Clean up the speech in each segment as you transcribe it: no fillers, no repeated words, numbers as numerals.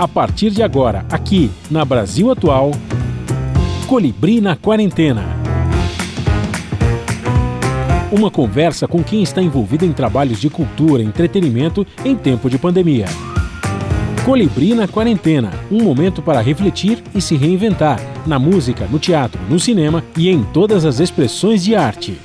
A partir de agora, aqui na Brasil Atual, Colibri na Quarentena. Uma conversa com quem está envolvido em trabalhos de cultura e entretenimento em tempo de pandemia. Colibri na Quarentena, um momento para refletir e se reinventar, na música, no teatro, no cinema e em todas as expressões de arte.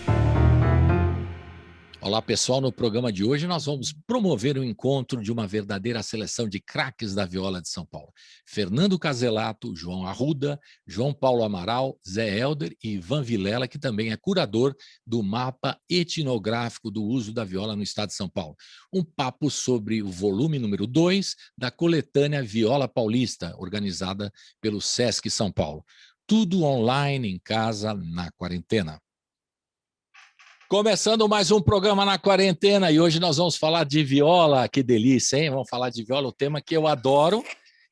Olá pessoal, no programa de hoje nós vamos promover o encontro de uma verdadeira seleção de craques da viola de São Paulo. Fernando Caselato, João Arruda, João Paulo Amaral, Zé Helder e Ivan Vilela, que também é curador do mapa etnográfico do uso da viola no estado de São Paulo. Um papo sobre o volume número 2 da coletânea Viola Paulista, organizada pelo Sesc São Paulo. Tudo online, em casa, na quarentena. Começando mais um programa na quarentena e hoje nós vamos falar de viola, que delícia, hein? Vamos falar de viola, o tema que eu adoro,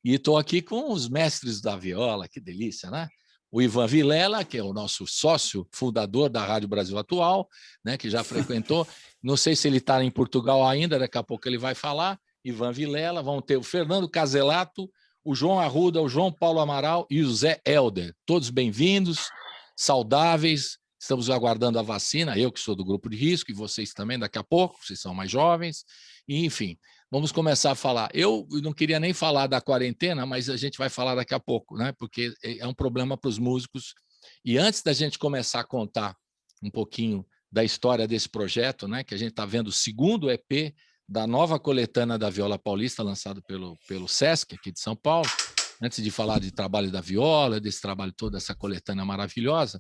e estou aqui com os mestres da viola, que delícia, né? O Ivan Vilela, que é o nosso sócio fundador da Rádio Brasil Atual, né? Que já frequentou, não sei se ele está em Portugal ainda, daqui a pouco ele vai falar. Ivan Vilela, vamos ter o Fernando Caselato, o João Arruda, o João Paulo Amaral e o Zé Helder, todos bem-vindos, saudáveis. Estamos aguardando a vacina, eu que sou do grupo de risco, e vocês também daqui a pouco, vocês são mais jovens, e, enfim, vamos começar a falar. Eu não queria nem falar da quarentena, mas a gente vai falar daqui a pouco, né? Porque é um problema para os músicos. E antes da gente começar a contar um pouquinho da história desse projeto, né? Que a gente está vendo o segundo EP da nova coletânea da Viola Paulista, lançado pelo Sesc, aqui de São Paulo, antes de falar de trabalho da viola, desse trabalho todo, dessa coletânea maravilhosa,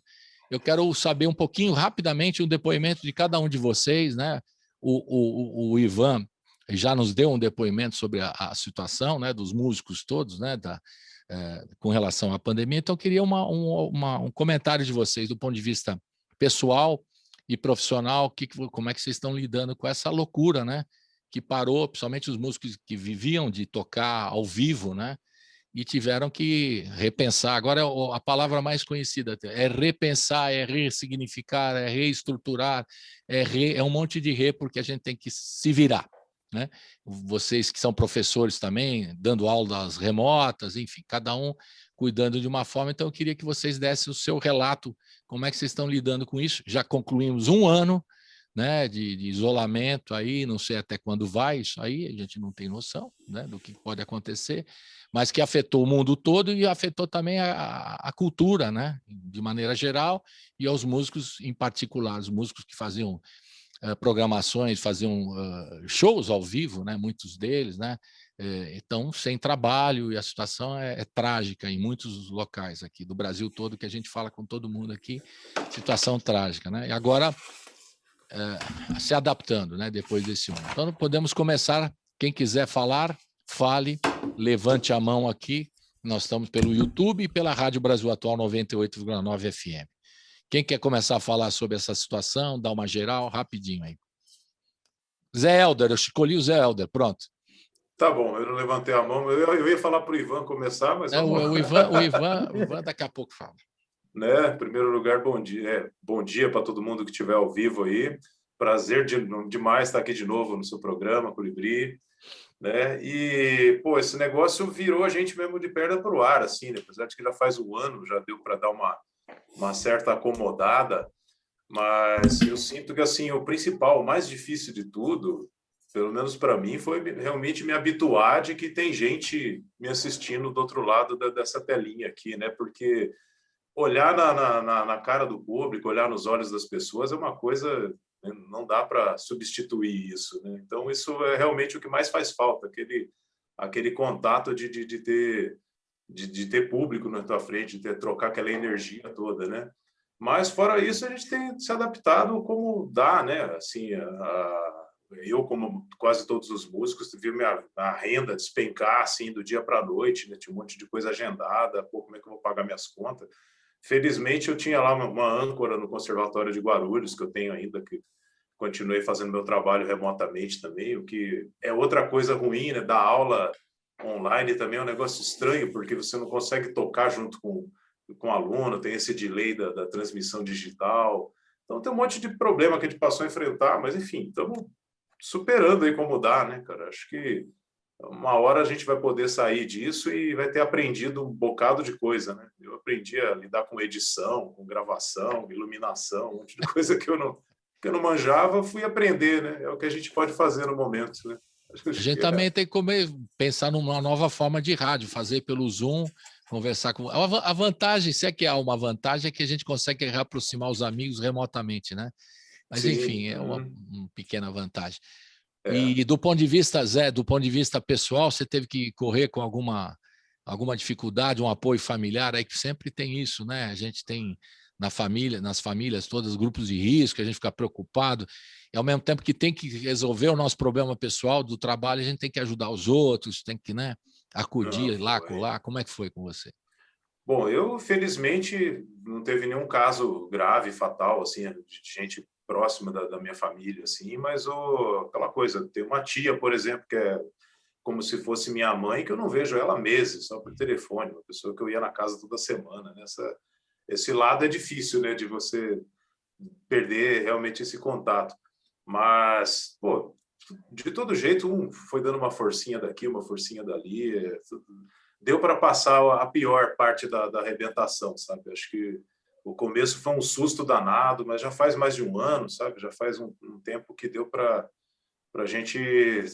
eu quero saber um pouquinho, rapidamente, um depoimento de cada um de vocês, né? O Ivan já nos deu um depoimento sobre a situação, né, dos músicos todos, né, com relação à pandemia. Então, eu queria um comentário de vocês, do ponto de vista pessoal e profissional, como é que vocês estão lidando com essa loucura, né? Que parou, principalmente os músicos que viviam de tocar ao vivo, né? E tiveram que repensar. Agora, a palavra mais conhecida é repensar, é ressignificar, é reestruturar, é um monte de porque a gente tem que se virar, né? Vocês que são professores também, dando aulas remotas, enfim, cada um cuidando de uma forma. Então, eu queria que vocês dessem o seu relato, como é que vocês estão lidando com isso. Já concluímos um ano, né, de isolamento aí, não sei até quando vai isso aí, a gente não tem noção, né, do que pode acontecer, mas que afetou o mundo todo e afetou também a cultura, né, de maneira geral, e aos músicos em particular, os músicos que faziam programações, faziam shows ao vivo, né, muitos deles, né, então sem trabalho, e a situação é trágica em muitos locais aqui do Brasil todo, que a gente fala com todo mundo aqui, situação trágica, né, e agora se adaptando, né, depois desse ano. Então, podemos começar. Quem quiser falar, fale, levante a mão aqui. Nós estamos pelo YouTube e pela Rádio Brasil Atual 98,9 FM. Quem quer começar a falar sobre essa situação, dar uma geral, rapidinho aí. Zé Helder, eu escolhi o Zé Helder, pronto. Tá bom, eu não levantei a mão, eu ia falar para o Ivan começar, mas vamos lá. O Ivan daqui a pouco fala. Né? Em primeiro lugar, bom dia para todo mundo que estiver ao vivo aí. Prazer demais estar aqui de novo no seu programa, Colibri. Né? E, pô, esse negócio virou a gente mesmo de perna para o ar, assim, né? Apesar de que já faz um ano, já deu para dar uma certa acomodada, mas eu sinto que, assim, o principal, o mais difícil de tudo, pelo menos para mim, foi realmente me habituar de que tem gente me assistindo do outro lado dessa telinha aqui, né? Porque olhar na cara do público, olhar nos olhos das pessoas é uma coisa, não dá para substituir isso, né? Então, isso é realmente o que mais faz falta, aquele contato de ter público na tua frente, de trocar aquela energia toda, né? Mas, fora isso, a gente tem se adaptado como dá, né? Assim, eu, como quase todos os músicos, vi a renda despencar assim, do dia para a noite, né? Tinha um monte de coisa agendada, pô, como é que eu vou pagar minhas contas? Felizmente, eu tinha lá uma âncora no Conservatório de Guarulhos, que eu tenho ainda, que continuei fazendo meu trabalho remotamente também, o que é outra coisa ruim, né? Dar aula online também é um negócio estranho, porque você não consegue tocar junto com o aluno, tem esse delay da transmissão digital. Então, tem um monte de problema que a gente passou a enfrentar, mas, enfim, estamos superando aí como dá, né, cara? Acho que uma hora a gente vai poder sair disso e vai ter aprendido um bocado de coisa, né? Eu aprendi a lidar com edição, com gravação, iluminação, um monte de coisa que eu não manjava, fui aprender, né? É o que a gente pode fazer no momento, né? A gente também tem que pensar numa nova forma de rádio, fazer pelo Zoom, conversar com... A vantagem, se é que há uma vantagem, é que a gente consegue aproximar os amigos remotamente, né? Mas, Sim. enfim, é uma pequena vantagem. É. E do ponto de vista, Zé, do ponto de vista pessoal, você teve que correr com alguma dificuldade, um apoio familiar, aí que sempre tem isso, né? A gente tem nas famílias todas grupos de risco, a gente fica preocupado, e ao mesmo tempo que tem que resolver o nosso problema pessoal do trabalho, a gente tem que ajudar os outros, tem que, né, acudir lá, colar. Como é que foi com você? Bom, eu felizmente não teve nenhum caso grave, fatal, assim, de gente próxima da minha família, assim, mas aquela coisa, tem uma tia, por exemplo, que é como se fosse minha mãe, que eu não vejo ela há meses, só por telefone, uma pessoa que eu ia na casa toda semana, né? Esse lado é difícil, né, de você perder realmente esse contato. Mas, pô, de todo jeito, um foi dando uma forcinha daqui, uma forcinha dali, deu para passar a pior parte da arrebentação, sabe? Acho que o começo foi um susto danado, mas já faz mais de um ano, sabe? Já faz um tempo que deu para a gente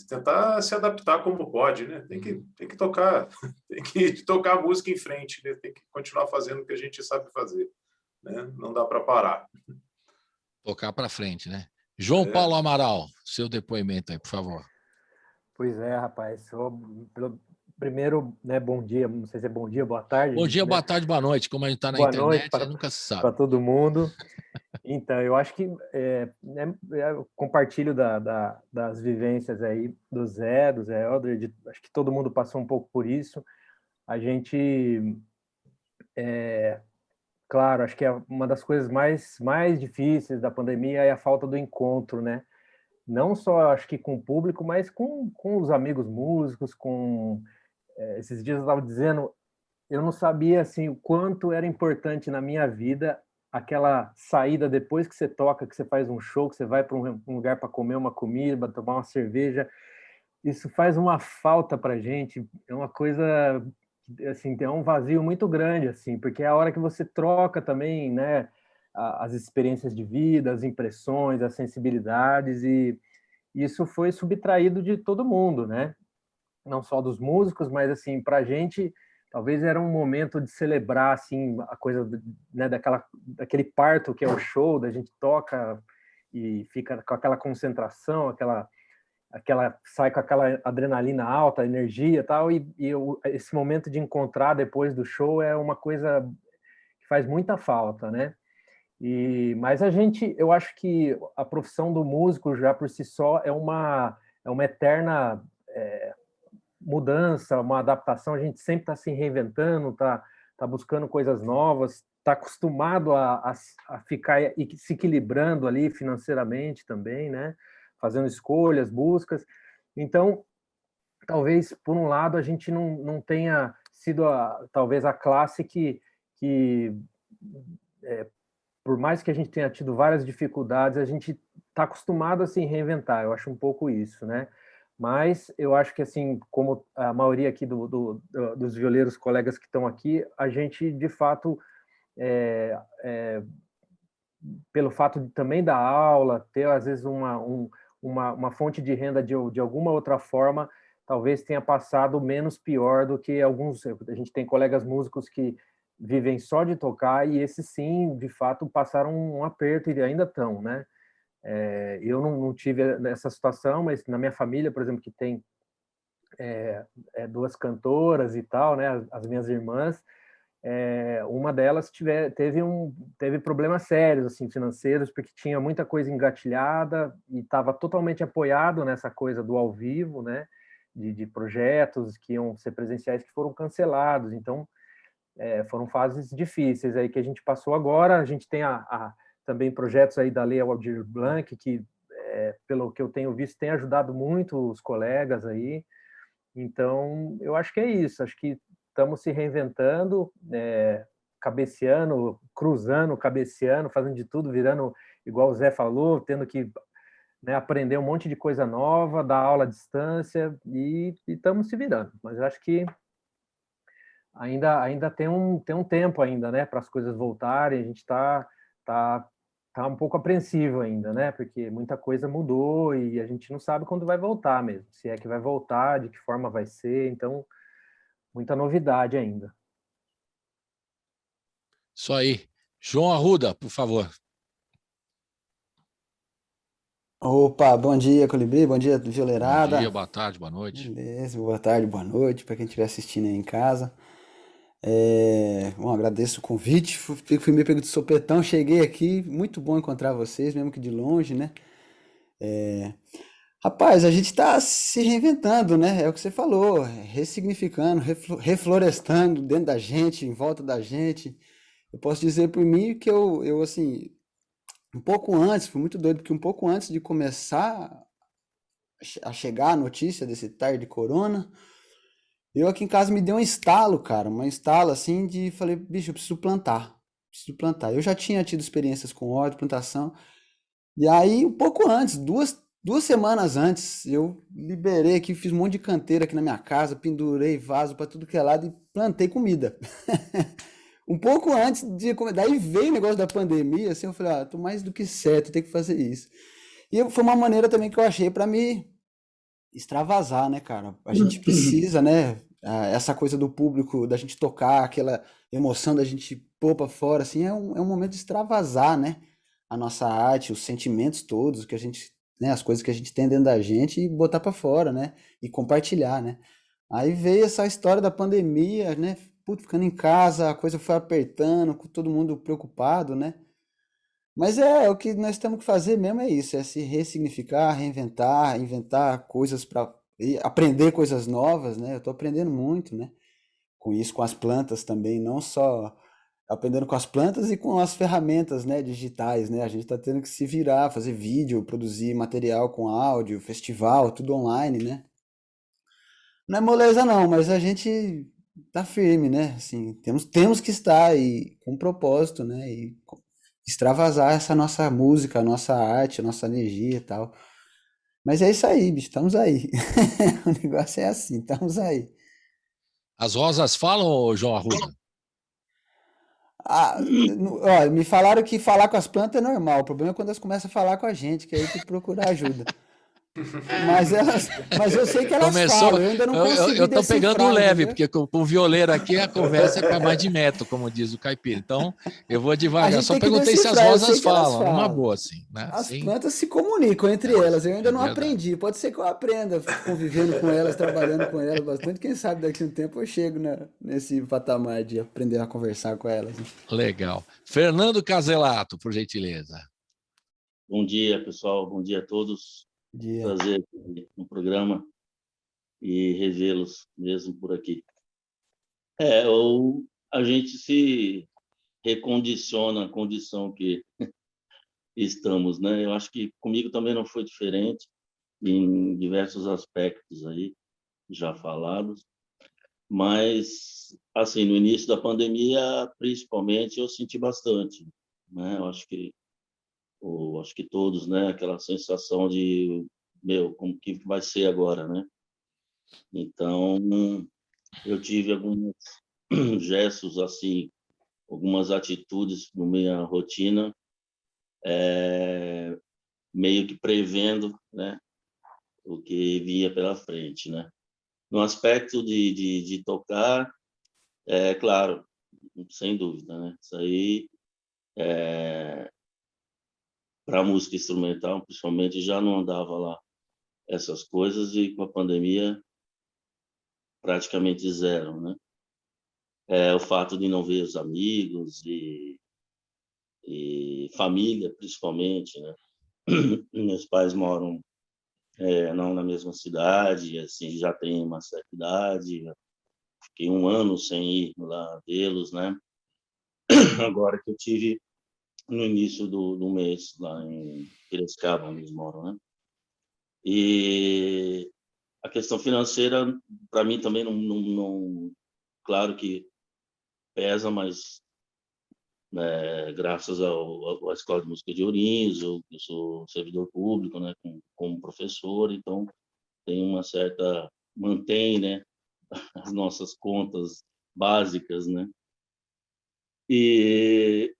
tentar se adaptar como pode, né? Tem que tocar, tem que tocar a música em frente, né? Tem que continuar fazendo o que a gente sabe fazer, né? Não dá para parar. Tocar para frente, né? João Paulo Amaral, seu depoimento aí, por favor. Pois é, rapaz. Primeiro, né, bom dia, não sei se é bom dia, boa tarde. Bom dia, né? boa tarde, boa noite. Como a gente está na internet, nunca se sabe. Para todo mundo. Então, eu acho que eu compartilho das vivências aí do Zé Eldred, acho que todo mundo passou um pouco por isso. A gente, claro, acho que é uma das coisas mais difíceis da pandemia é a falta do encontro, né? Não só, acho que com o público, mas com os amigos músicos, esses dias eu estava dizendo, eu não sabia assim o quanto era importante na minha vida aquela saída depois que você toca, que você faz um show, que você vai para um lugar para comer uma comida, tomar uma cerveja. Isso faz uma falta para gente, é uma coisa assim, tem um vazio muito grande assim, porque é a hora que você troca também, né, as experiências de vida, as impressões, as sensibilidades, e isso foi subtraído de todo mundo, né? Não só dos músicos, mas assim, para a gente talvez era um momento de celebrar assim a coisa, né, daquele parto que é o show, da gente toca e fica com aquela concentração, aquela sai com aquela adrenalina alta, energia, tal, e esse momento de encontrar depois do show é uma coisa que faz muita falta, né? Mas eu acho que a profissão do músico já por si só é uma eterna mudança, uma adaptação. A gente sempre está se reinventando, tá buscando coisas novas, está acostumado a ficar se equilibrando ali financeiramente também, né? Fazendo escolhas, buscas. Então, talvez por um lado a gente não tenha sido talvez a classe que por mais que a gente tenha tido várias dificuldades, a gente está acostumado a se reinventar. Eu acho um pouco isso, né? Mas eu acho que, assim, como a maioria aqui dos violeiros colegas que estão aqui, a gente, de fato, pelo fato de também dar aula, ter, às vezes, uma fonte de renda de alguma outra forma, talvez tenha passado menos pior do que alguns... A gente tem colegas músicos que vivem só de tocar, e esses sim, de fato, passaram um aperto e ainda estão, né? Eu não tive essa situação, mas na minha família, por exemplo, que tem duas cantoras e tal, né? As minhas irmãs, uma delas teve problemas sérios assim, financeiros, porque tinha muita coisa engatilhada e estava totalmente apoiado nessa coisa do ao vivo, né? De projetos que iam ser presenciais que foram cancelados. Então, foram fases difíceis aí que a gente passou agora. A gente tem também projetos aí da Lei Aldir Blanc, que, pelo que eu tenho visto, tem ajudado muito os colegas aí. Então, eu acho que é isso. Acho que estamos se reinventando, cabeceando, cruzando, cabeceando, fazendo de tudo, virando, igual o Zé falou, tendo que né, aprender um monte de coisa nova, dar aula à distância e estamos se virando. Mas eu acho que ainda tem um tempo ainda, né, para as coisas voltarem. A gente tá um pouco apreensivo ainda, né, porque muita coisa mudou e a gente não sabe quando vai voltar mesmo, se é que vai voltar, de que forma vai ser. Então, muita novidade ainda. Isso aí. João Arruda, por favor. Opa, bom dia, Colibri, bom dia, Bom Violeirada. dia, boa tarde, boa noite. Beleza, boa tarde, boa noite, para quem estiver assistindo aí em casa. Bom, agradeço o convite, fui meio pego de sopetão, cheguei aqui, muito bom encontrar vocês, mesmo que de longe, né? Rapaz, a gente está se reinventando, né? É o que você falou, ressignificando, reflorestando dentro da gente, em volta da gente. Eu posso dizer por mim que eu assim, um pouco antes, fui muito doido, porque um pouco antes de começar a chegar a notícia desse tarde de corona, eu aqui em casa me deu um estalo, cara, um estalo assim de, falei, bicho, eu preciso plantar, preciso plantar. Eu já tinha tido experiências com horta, plantação, e aí um pouco antes, duas semanas antes, eu liberei aqui, fiz um monte de canteira aqui na minha casa, pendurei vaso para tudo que é lado e plantei comida. Um pouco antes de começar, daí veio o negócio da pandemia, assim, eu falei, tô mais do que certo, tem que fazer isso. E foi uma maneira também que eu achei para me extravasar, né, cara? A gente precisa, né? Essa coisa do público, da gente tocar, aquela emoção da gente pôr pra fora, assim, é um momento de extravasar, né? A nossa arte, os sentimentos todos, que a gente, né? As coisas que a gente tem dentro da gente e botar pra fora, né? E compartilhar, né? Aí veio essa história da pandemia, né? Putz, ficando em casa, a coisa foi apertando, com todo mundo preocupado, né? Mas o que nós temos que fazer mesmo é isso, é se ressignificar, reinventar, inventar coisas para aprender coisas novas, né? Eu estou aprendendo muito, né? Com isso, com as plantas também, não só aprendendo com as plantas e com as ferramentas, né, digitais, né? A gente está tendo que se virar, fazer vídeo, produzir material com áudio, festival, tudo online, né? Não é moleza não, mas a gente tá firme, né? Assim, temos que estar aí com propósito, né? E extravasar essa nossa música, a nossa arte, a nossa energia e tal. Mas é isso aí, bicho, estamos aí. O negócio é assim, estamos aí. As rosas falam, João Arruda? Olha, me falaram que falar com as plantas é normal. O problema é quando elas começam a falar com a gente, que aí tem que procurar ajuda. Mas eu sei que elas Começou, falam, eu ainda não consegui eu estou pegando decifrar, leve, entendeu? porque com o violeiro aqui a conversa é para mais de metro, como diz o caipira. Então, eu vou A devagar. gente Só tem que perguntei se as decifrar, eu sei rosas que elas falam, numa falam. boa, assim, né? As Sim, plantas se comunicam entre elas, eu ainda é não verdade. aprendi. Pode ser que eu aprenda convivendo com elas, trabalhando com elas bastante. Quem sabe daqui a um tempo eu chego nesse patamar de aprender a conversar com elas, né? Legal. Fernando Caselato, por gentileza. Bom dia, pessoal. Bom dia a todos. Dia. Prazer no programa e revê-los mesmo por aqui. A gente se recondiciona à condição que estamos, né? Eu acho que comigo também não foi diferente em diversos aspectos aí já falados, mas assim, no início da pandemia, principalmente, eu senti bastante, né? Acho que todos, né? Aquela sensação de, meu, como que vai ser agora, né? Então, eu tive alguns gestos, assim, algumas atitudes na minha rotina, meio que prevendo, né? O que vinha pela frente, né? No aspecto de tocar, é claro, sem dúvida, né? Isso aí, para música instrumental, principalmente, já não andava lá essas coisas e com a pandemia praticamente zero, né? O fato de não ver os amigos e família, principalmente, né? Meus pais moram não na mesma cidade, assim, já tem uma certa idade, fiquei 1 ano sem ir lá vê-los, né? Agora que eu tive no início do mês, lá em Piracicaba, onde eles moram, né? E a questão financeira, para mim, também não... Claro que pesa, mas graças à Escola de Música de Ourinhos, eu sou servidor público, né, como professor, então tem uma certa, mantém, né, as nossas contas básicas, né? E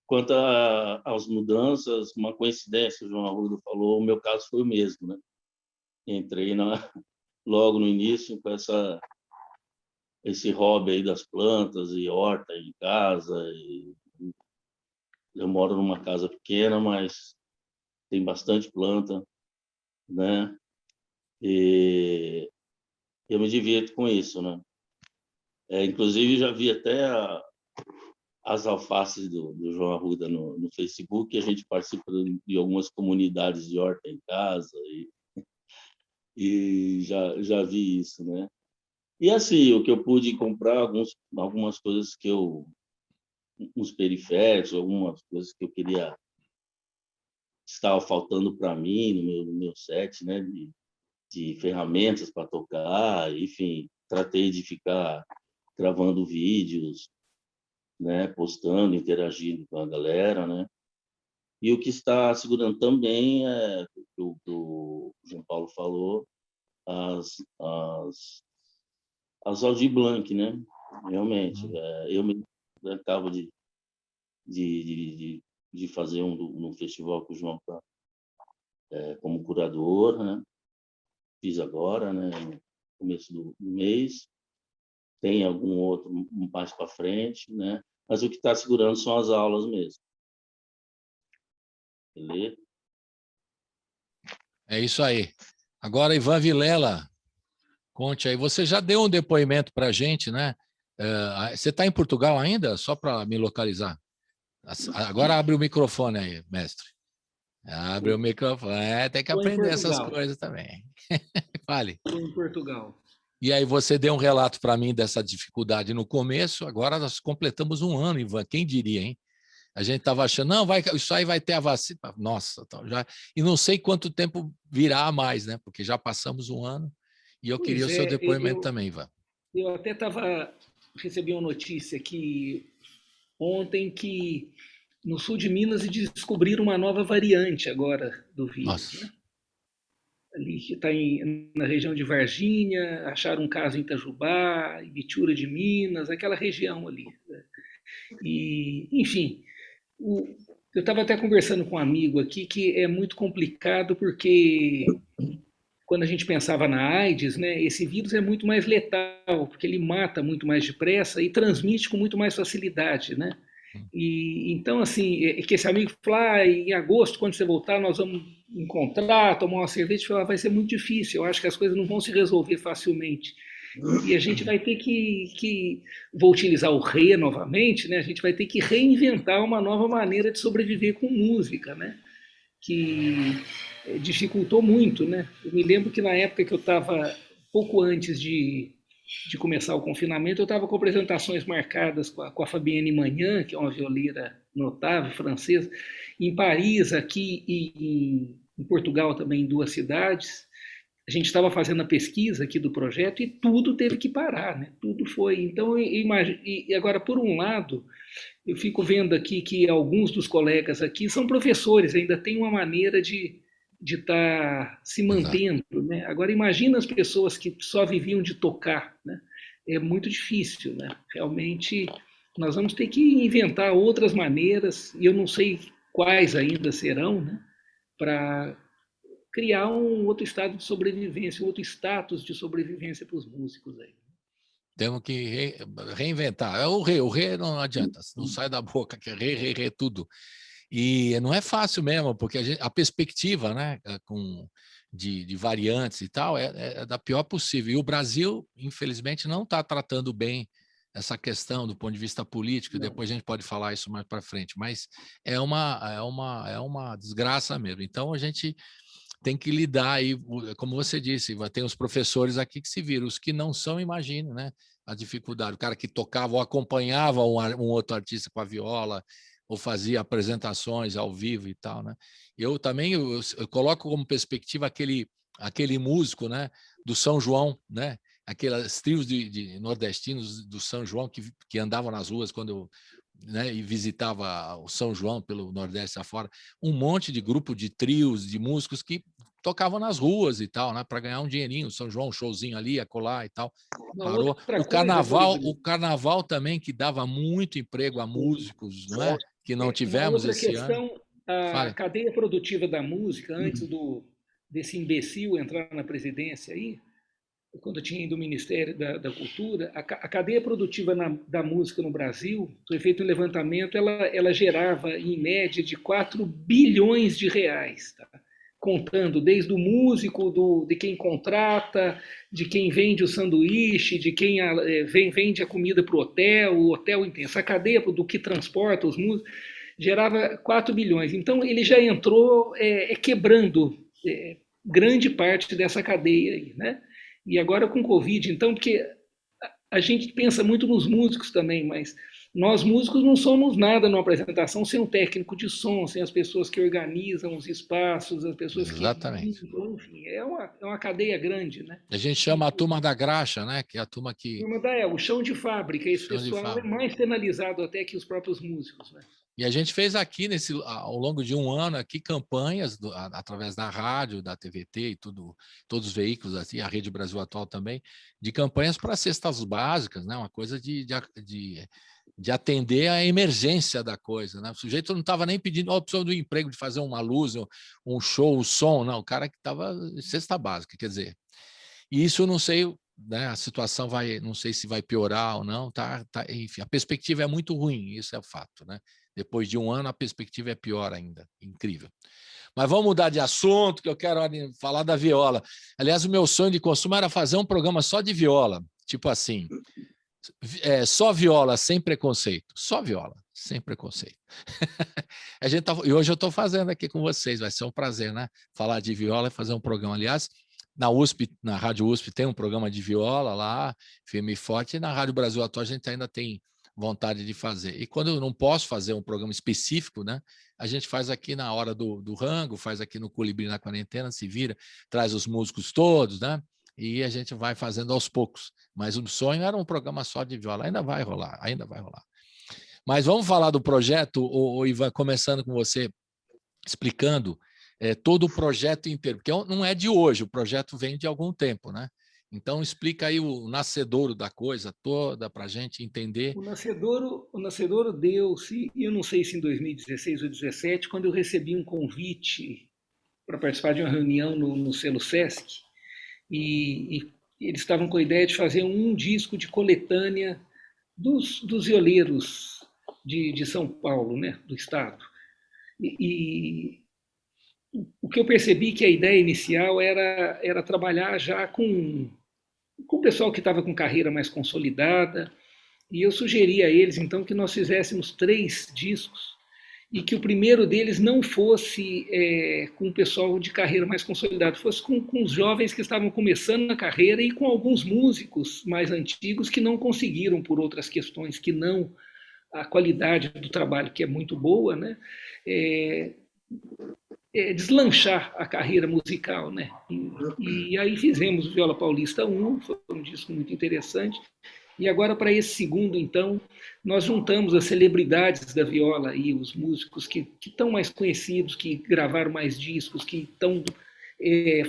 quanto às mudanças, uma coincidência, o João Arruda falou, o meu caso foi o mesmo, né? Entrei logo no início com esse hobby aí das plantas e horta em casa. Eu moro numa casa pequena, mas tem bastante planta, né? E eu me divirto com isso, né? Inclusive, já vi até as alfaces do João Arruda no Facebook, a gente participa de algumas comunidades de horta em casa e já vi isso, né? E assim, o que eu pude comprar, algumas coisas uns periféricos, algumas coisas que eu queria, estava faltando para mim no meu set, né? De ferramentas para tocar, enfim, tratei de ficar gravando vídeos, né? Postando, interagindo com a galera, né? E o que está segurando também é o que o João Paulo falou, as Aldir Blanc, né? Realmente, eu me acabo de fazer um festival com o João como curador, né? Fiz agora, né? No começo do mês. Tem algum outro um passo para frente, né? Mas o que está segurando são as aulas mesmo. Beleza? É isso aí. Agora, Ivan Vilela, conte aí. Você já deu um depoimento para a gente, né? Você está em Portugal ainda? Só para me localizar. Agora abre o microfone aí, mestre. Abre o microfone. Tem que aprender essas coisas também. Fale. Estou em Portugal. E aí você deu um relato para mim dessa dificuldade no começo. Agora nós completamos um ano, Ivan. Quem diria, hein? A gente estava achando, não, isso aí vai ter a vacina. Nossa, já. E não sei quanto tempo virá a mais, né? Porque já passamos um ano. E eu queria o seu depoimento também, Ivan. Eu até recebi uma notícia aqui ontem que no sul de Minas descobriram uma nova variante agora do vírus. Né? Ali que está na região de Varginha, acharam um caso em Itajubá, Ibitura de Minas, aquela região ali. Né? E, enfim, eu estava até conversando com um amigo aqui que é muito complicado porque quando a gente pensava na AIDS, né, esse vírus é muito mais letal, porque ele mata muito mais depressa e transmite com muito mais facilidade, né? E então, assim, que esse amigo falou, em agosto, quando você voltar, nós vamos encontrar, tomar uma cerveja, falar, vai ser muito difícil, eu acho que as coisas não vão se resolver facilmente. E a gente vai ter que vou utilizar o re novamente, né? A gente vai ter que reinventar uma nova maneira de sobreviver com música, né? Que dificultou muito, né? Eu me lembro que na época que eu estava, pouco antes de começar o confinamento, eu estava com apresentações marcadas com a Fabienne Magnan, que é uma violeira notável, francesa, em Paris, aqui e em Portugal também, em 2 cidades. A gente estava fazendo a pesquisa aqui do projeto e tudo teve que parar, né? Tudo foi. Então, e agora, por um lado, eu fico vendo aqui que alguns dos colegas aqui são professores, ainda tem uma maneira de estar se mantendo, né? Agora, imagina as pessoas que só viviam de tocar, né? É muito difícil, né? Realmente, nós vamos ter que inventar outras maneiras, e eu não sei quais ainda serão, né? Para criar um outro estado de sobrevivência, um outro status de sobrevivência para os músicos aí. Temos que reinventar. O re não adianta, não sai da boca, que é re tudo. E não é fácil mesmo, porque a perspectiva, né, de variantes e tal é da pior possível. E o Brasil, infelizmente, não está tratando bem essa questão do ponto de vista político, e depois a gente pode falar isso mais para frente, mas é uma desgraça mesmo. Então, a gente tem que lidar aí, como você disse, tem os professores aqui que se viram, os que não são, imagina, né? A dificuldade, o cara que tocava ou acompanhava um outro artista com a viola, ou fazia apresentações ao vivo e tal, né? Eu também eu coloco como perspectiva aquele músico, né, do São João, né? Aqueles trios de nordestinos do São João que andavam nas ruas quando né, e visitava o São João pelo Nordeste afora, um monte de grupo de trios, de músicos que tocavam nas ruas e tal, né, para ganhar um dinheirinho. O São João, um showzinho ali, acolá e tal. Parou. O carnaval também, que dava muito emprego a músicos, não é? Que não tivemos esse ano. A cadeia produtiva da música, antes desse imbecil entrar na presidência aí, quando tinha ido o Ministério da Cultura, a cadeia produtiva da música no Brasil, foi feito um levantamento, ela gerava, em média, de 4 bilhões de reais, tá? Contando desde o músico, de quem contrata, de quem vende o sanduíche, de quem vende a comida para o hotel inteiro. Essa cadeia do que transporta os músicos gerava 4 bilhões. Então, ele já entrou quebrando grande parte dessa cadeia aí, né? E agora com o Covid, então, porque a gente pensa muito nos músicos também, mas nós músicos não somos nada numa apresentação sem um técnico de som, sem as pessoas que organizam os espaços, as pessoas Exatamente. que... Enfim, é uma cadeia grande, né? A gente chama a turma da graxa, né? Que é a turma que... O chão de fábrica, esse pessoal é mais penalizado até que os próprios músicos, né? E a gente fez aqui, ao longo de um ano, aqui campanhas através da rádio, da TVT e tudo, todos os veículos, assim, a Rede Brasil Atual também, de campanhas para cestas básicas, né? Uma coisa de atender a emergência da coisa, né? O sujeito não estava nem pedindo a opção do emprego, de fazer uma luz, um show, um som, não. O cara que estava cesta básica, quer dizer. E isso eu não sei, né? A situação não sei se vai piorar ou não, enfim, a perspectiva é muito ruim, isso é o fato, né? Depois de um ano, a perspectiva é pior ainda. Incrível. Mas vamos mudar de assunto, que eu quero falar da viola. Aliás, o meu sonho de consumo era fazer um programa só de viola. Tipo assim, só viola, sem preconceito. Só viola, sem preconceito. E hoje eu estou fazendo aqui com vocês. Vai ser um prazer, né? Falar de viola e fazer um programa. Aliás, na USP, na Rádio USP, tem um programa de viola lá, firme e forte. E na Rádio Brasil Atual a gente ainda tem vontade de fazer. E quando eu não posso fazer um programa específico, né, a gente faz aqui na hora do rango, faz aqui no Colibri na Quarentena, se vira, traz os músicos todos, né, e a gente vai fazendo aos poucos. Mas o sonho era um programa só de viola, ainda vai rolar, ainda vai rolar. Mas vamos falar do projeto, Ivan, começando com você, explicando todo o projeto inteiro, porque não é de hoje, o projeto vem de algum tempo, né? Então, explica aí o nascedouro da coisa toda para a gente entender. O nascedouro deu-se, eu não sei se em 2016 ou 2017, quando eu recebi um convite para participar de uma reunião no Selo Sesc, e eles estavam com a ideia de fazer um disco de coletânea dos violeiros de São Paulo, né, do estado. E o que eu percebi que a ideia inicial era trabalhar já com o pessoal que estava com carreira mais consolidada, e eu sugeri a eles, então, que nós fizéssemos 3 discos, e que o primeiro deles não fosse com o pessoal de carreira mais consolidado, fosse com os jovens que estavam começando na carreira e com alguns músicos mais antigos que não conseguiram, por outras questões, que não a qualidade do trabalho, que é muito boa, né? Deslanchar a carreira musical, né? E aí fizemos o Viola Paulista 1, foi um disco muito interessante. E agora, para esse segundo, então, nós juntamos as celebridades da viola e os músicos que estão mais conhecidos, que gravaram mais discos, que estão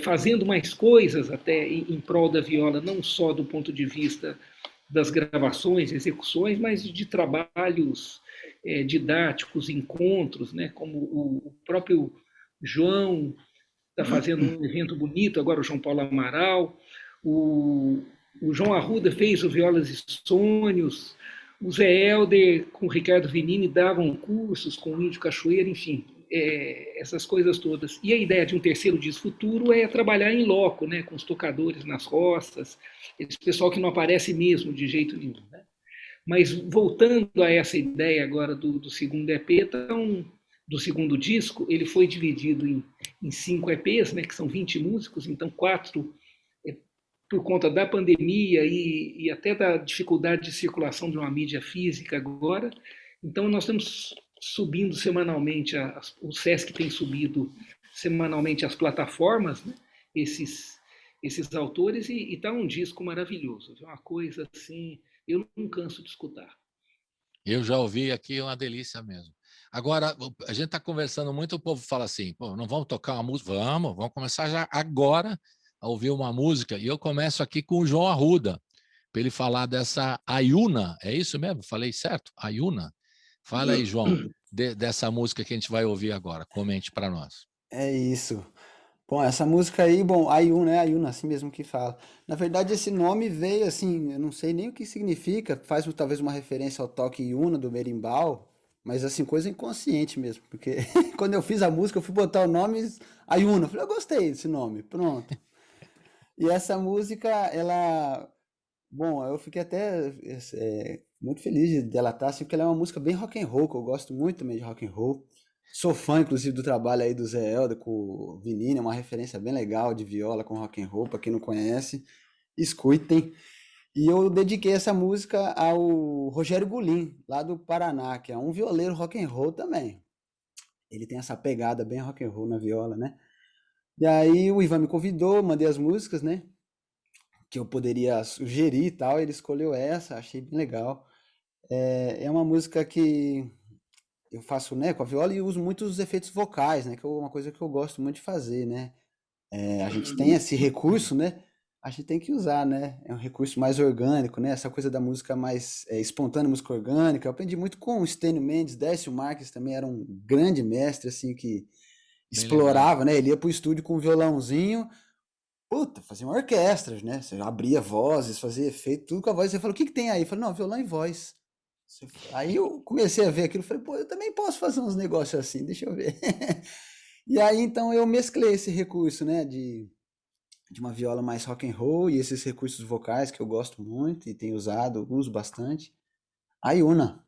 fazendo mais coisas até em prol da viola, não só do ponto de vista das gravações, execuções, mas de trabalhos didáticos, encontros, né? Como o próprio João está fazendo um evento bonito, agora o João Paulo Amaral, o João Arruda fez o Violas e Sonhos, o Zé Helder com o Ricardo Vinini davam cursos com o Índio Cachoeira, enfim, essas coisas todas. E a ideia de um terceiro disco futuro é trabalhar em loco, né, com os tocadores nas roças, esse pessoal que não aparece mesmo de jeito nenhum, né? Mas voltando a essa ideia agora do segundo EP, então, do segundo disco, ele foi dividido em 5 EPs, né, que são 20 músicos, então 4 por conta da pandemia e até da dificuldade de circulação de uma mídia física agora. Então, nós estamos subindo semanalmente, o Sesc tem subido semanalmente as plataformas, né, esses autores, e está um disco maravilhoso, é uma coisa assim, eu não canso de escutar. Eu já ouvi aqui, uma delícia mesmo. Agora, a gente está conversando muito, o povo fala assim, pô, não vamos tocar uma música? Vamos começar já agora a ouvir uma música. E eu começo aqui com o João Arruda, para ele falar dessa Ayuna, é isso mesmo? Falei certo? Ayuna? Fala aí, João, dessa música que a gente vai ouvir agora. Comente para nós. É isso. Bom, essa música aí, bom, Ayuna, Ayuna, assim mesmo que fala. Na verdade, esse nome veio assim, eu não sei nem o que significa, faz talvez uma referência ao toque Yuna do berimbau, mas assim, coisa inconsciente mesmo, porque quando eu fiz a música, eu fui botar o nome Ayuna, eu falei, eu gostei desse nome, pronto. E essa música, ela, bom, eu fiquei até muito feliz dela estar assim, porque ela é uma música bem rock and roll, que eu gosto muito também de rock and roll. Sou fã, inclusive, do trabalho aí do Zé Helder com o Vinini, é uma referência bem legal de viola com rock and roll, para quem não conhece, escutem. E eu dediquei essa música ao Rogério Gulim, lá do Paraná, que é um violeiro rock and roll também. Ele tem essa pegada bem rock and roll na viola, né? E aí o Ivan me convidou, mandei as músicas, né? Que eu poderia sugerir e tal, ele escolheu essa, achei bem legal. É uma música que eu faço, né, com a viola e uso muito os efeitos vocais, né, que é uma coisa que eu gosto muito de fazer, né. A gente tem esse recurso, né, a gente tem que usar, né, é um recurso mais orgânico, né, essa coisa da música mais espontânea, música orgânica. Eu aprendi muito com o Stênio Mendes, Décio Marques também era um grande mestre, assim, que explorava, né, ele ia pro estúdio com um violãozinho, puta, fazia uma orquestra, né, você abria vozes, fazia efeito, tudo com a voz, você falou, o que que tem aí? Eu falei, não, violão e voz. Aí eu comecei a ver aquilo, falei, pô, eu também posso fazer uns negócios assim, deixa eu ver. E aí, então, eu mesclei esse recurso, né, de uma viola mais rock and roll e esses recursos vocais que eu gosto muito e tenho usado, uso bastante. Ayuna,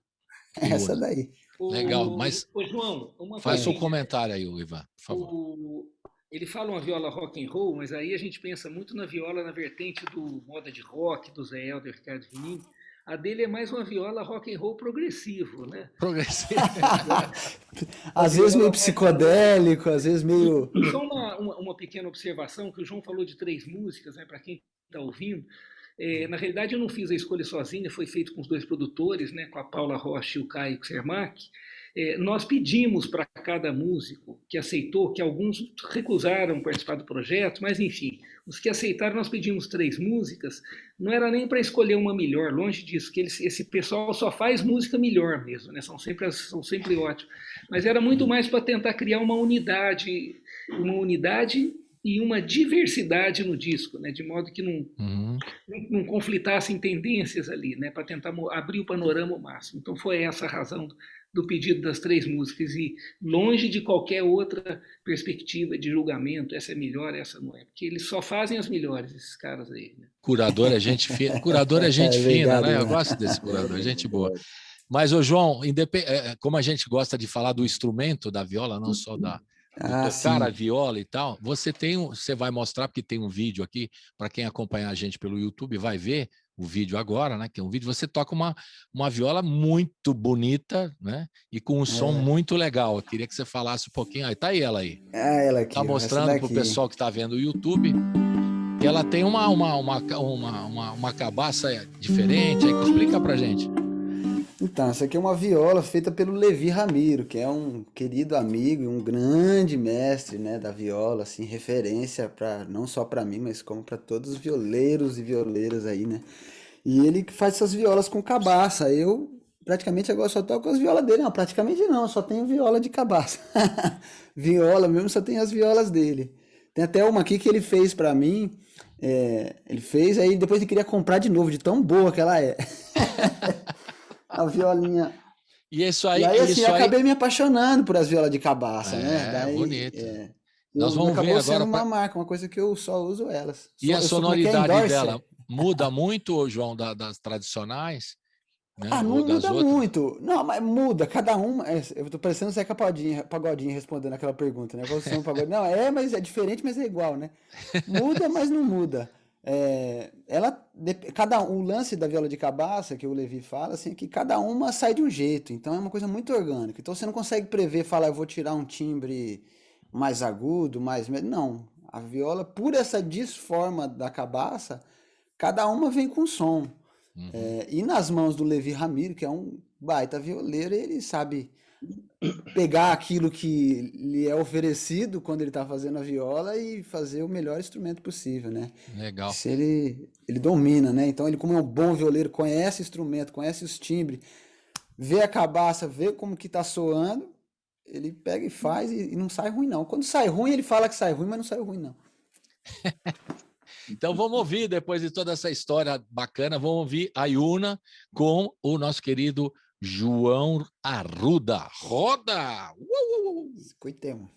essa daí. Legal, mas João, faz seu comentário aí, Ivan, por favor. Ele fala uma viola rock and roll, mas aí a gente pensa muito na viola na vertente do moda de rock, do Zé Helder, Ricardo Vinini. A dele é mais uma viola rock and roll progressivo, né? Progressivo. Às vezes meio psicodélico, às vezes meio... Só uma pequena observação, que o João falou de 3 músicas, né, para quem está ouvindo. Na realidade, eu não fiz a escolha sozinha, foi feito com os 2 produtores, né, com a Paula Rocha e o Caio Xermac. Nós pedimos para cada músico que aceitou, que alguns recusaram participar do projeto, mas enfim, os que aceitaram, nós pedimos 3 músicas, não era nem para escolher uma melhor, longe disso, que esse pessoal só faz música melhor mesmo, né? São sempre ótimos, mas era muito mais para tentar criar uma unidade e uma diversidade no disco, né? De modo que não conflitassem tendências ali, né? Para tentar abrir o panorama ao máximo. Então foi essa a razão do pedido das 3 músicas e longe de qualquer outra perspectiva de julgamento, essa é melhor, essa não é, porque eles só fazem as melhores, esses caras aí. Né? Curador é gente fina, fina, né? Eu gosto desse curador, gente boa. Mas, ô João, como a gente gosta de falar do instrumento da viola, não só de tocar a viola e tal, você vai mostrar, porque tem um vídeo aqui, para quem acompanhar a gente pelo YouTube vai ver o vídeo agora, né? Que é um vídeo, você toca uma viola muito bonita, né? E com um som muito legal. Eu queria que você falasse um pouquinho. Tá aí ela aí. Ela aqui. Tá mostrando para o pessoal que está vendo o YouTube. E ela tem uma cabaça diferente. Aí explica pra gente. Então, essa aqui é uma viola feita pelo Levi Ramiro, que é um querido amigo e um grande mestre, né, da viola, assim, referência não só para mim, mas como para todos os violeiros e violeiras aí, né? E ele faz essas violas com cabaça. Eu praticamente agora só toco as violas dele. Não, praticamente não, só tenho viola de cabaça. Viola mesmo, só tenho as violas dele. Tem até uma aqui que ele fez para mim. Ele fez, aí depois ele queria comprar de novo, de tão boa que ela é. A violinha. E isso aí. E aí, assim, eu acabei me apaixonando por as violas de cabaça, né? Daí, bonito. Nós vamos ver agora. Sendo uma marca, uma coisa que eu só uso elas. E a sonoridade dela muda muito, João, das tradicionais? Né? Não muda muito. Não, mas muda. Cada uma. Eu tô parecendo o Zeca Pagodinho respondendo aquela pergunta, né? Você é um pagodinho. Não, mas é diferente, mas é igual, né? Muda, mas não muda. O lance da viola de cabaça que o Levi fala assim, é que cada uma sai de um jeito, então é uma coisa muito orgânica, então você não consegue prever, falar eu vou tirar um timbre mais agudo, não, a viola, por essa disforma da cabaça, cada uma vem com som, E nas mãos do Levi Ramiro, que é um baita violeiro, ele sabe pegar aquilo que lhe é oferecido quando ele está fazendo a viola e fazer o melhor instrumento possível, né? Legal. Isso ele domina, né? Então ele, como é um bom violeiro, conhece o instrumento, conhece os timbres, vê a cabaça, vê como que tá soando, ele pega e faz e não sai ruim, não. Quando sai ruim, ele fala que sai ruim, mas não sai ruim, não. Então vamos ouvir, depois de toda essa história bacana, vamos ouvir a Iuna com o nosso querido João Arruda. Roda! Coitemos.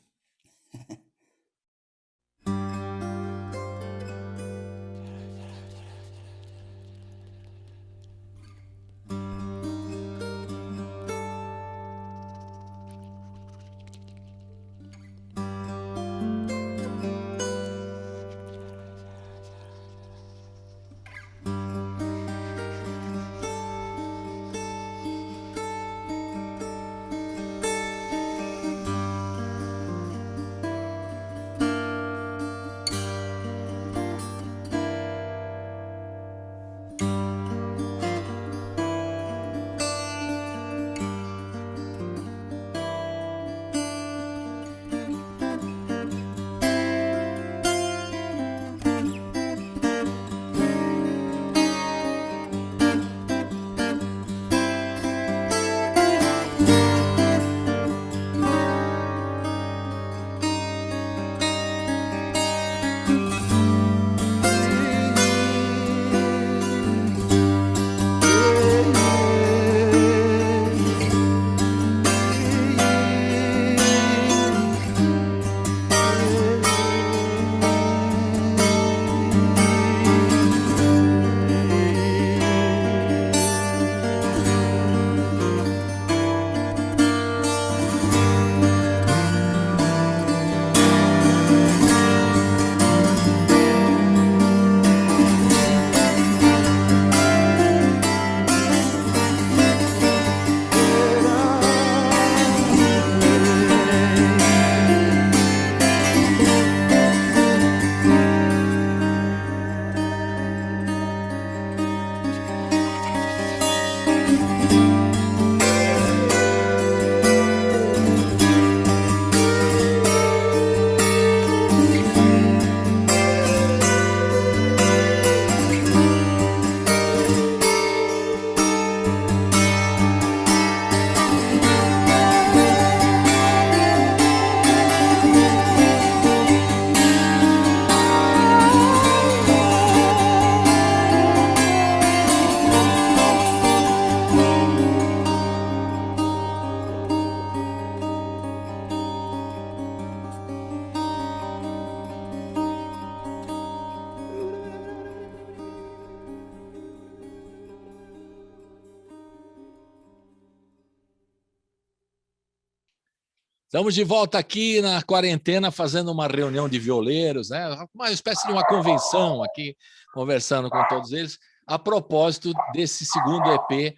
Estamos de volta aqui na quarentena, fazendo uma reunião de violeiros, né? Uma espécie de uma convenção aqui, conversando com todos eles, a propósito desse segundo EP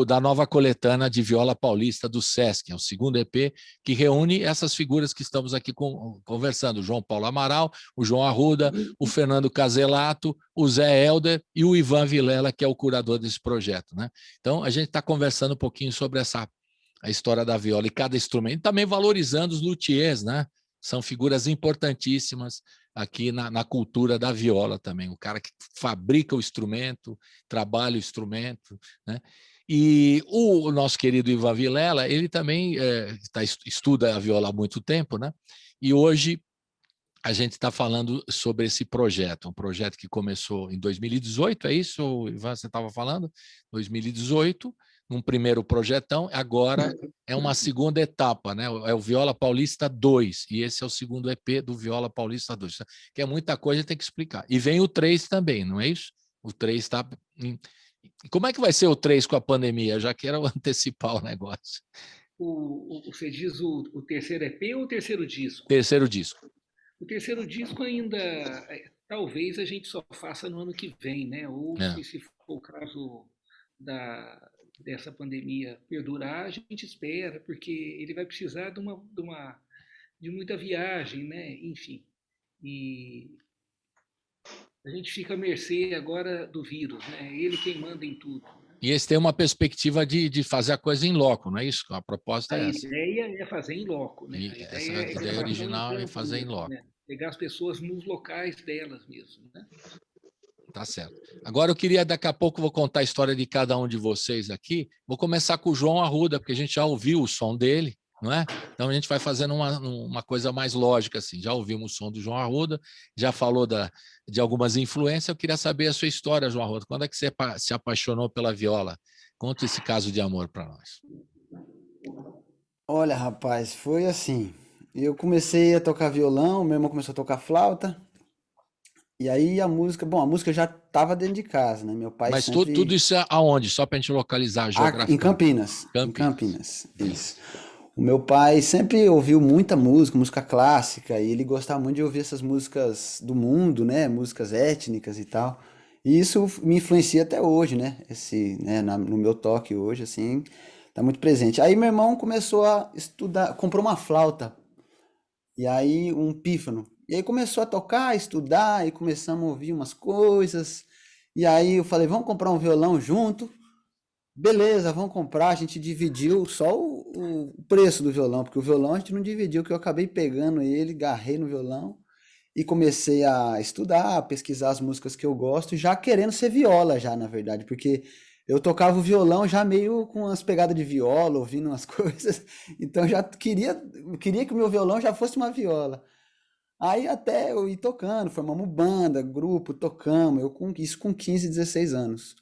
da nova coletânea de viola paulista do Sesc. É o segundo EP que reúne essas figuras que estamos aqui conversando: o João Paulo Amaral, o João Arruda, o Fernando Caselato, o Zé Helder e o Ivan Vilela, que é o curador desse projeto, né? Então, a gente está conversando um pouquinho sobre a história da viola e cada instrumento, também valorizando os luthiers, né? São figuras importantíssimas aqui na cultura da viola também. O cara que fabrica o instrumento, trabalha o instrumento, né? E o nosso querido Ivan Vilela, ele também estuda a viola há muito tempo, né? E hoje a gente está falando sobre esse projeto, um projeto que começou em 2018, é isso, Ivan, você estava falando? 2018, num primeiro projetão, agora é uma segunda etapa, né? É o Viola Paulista 2, e esse é o segundo EP do Viola Paulista 2, que é muita coisa, tem que explicar. E vem o 3 também, não é isso? O 3 está... Como é que vai ser o 3 com a pandemia? Eu já quero antecipar o negócio. Você diz o terceiro EP ou o terceiro disco? Terceiro disco. O terceiro disco ainda, talvez a gente só faça no ano que vem, né? Ou se for o caso dessa pandemia perdurar, a gente espera, porque ele vai precisar de muita viagem, né? Enfim. E A gente fica à mercê agora do vírus, né? Ele quem manda em tudo. E eles têm uma perspectiva de fazer a coisa em loco, não é isso? A proposta A é essa. ideia é fazer em loco, né? E A essa ideia é ideia gravação em original é campo fazer em mesmo, loco. né? Pegar as pessoas nos locais delas mesmo, né? Tá certo. Agora eu queria, daqui a pouco, vou contar a história de cada um de vocês aqui. Vou começar com o João Arruda, porque a gente já ouviu o som dele, não é? Então a gente vai fazendo uma coisa mais lógica, assim. Já ouvimos o som do João Arruda, já falou de algumas influências. Eu queria saber a sua história, João Arruda. Quando é que você se apaixonou pela viola? Conta esse caso de amor para nós. Olha, rapaz, foi assim. Eu comecei a tocar violão, meu irmão começou a tocar flauta. E aí a música já estava dentro de casa, né? Meu pai Mas tudo sempre isso é aonde? Só para a gente localizar em geograficamente. Campinas, em Campinas. Campinas, isso. O meu pai sempre ouviu muita música clássica, e ele gostava muito de ouvir essas músicas do mundo, né? Músicas étnicas e tal. E isso me influencia até hoje, né? No meu toque hoje, assim, tá muito presente. Aí meu irmão começou a estudar, comprou uma flauta, e aí um pífano. E aí começou a tocar, estudar, e começamos a ouvir umas coisas. E aí eu falei, vamos comprar um violão junto? Beleza, vamos comprar. A gente dividiu só o preço do violão, porque o violão a gente não dividiu, que eu acabei pegando ele, agarrei no violão e comecei a estudar, a pesquisar as músicas que eu gosto, já querendo ser viola já, na verdade, porque eu tocava o violão já meio com as pegadas de viola, ouvindo umas coisas, então já queria que o meu violão já fosse uma viola. Aí até eu ir tocando, formamos banda, grupo, tocamos, isso com 15, 16 anos.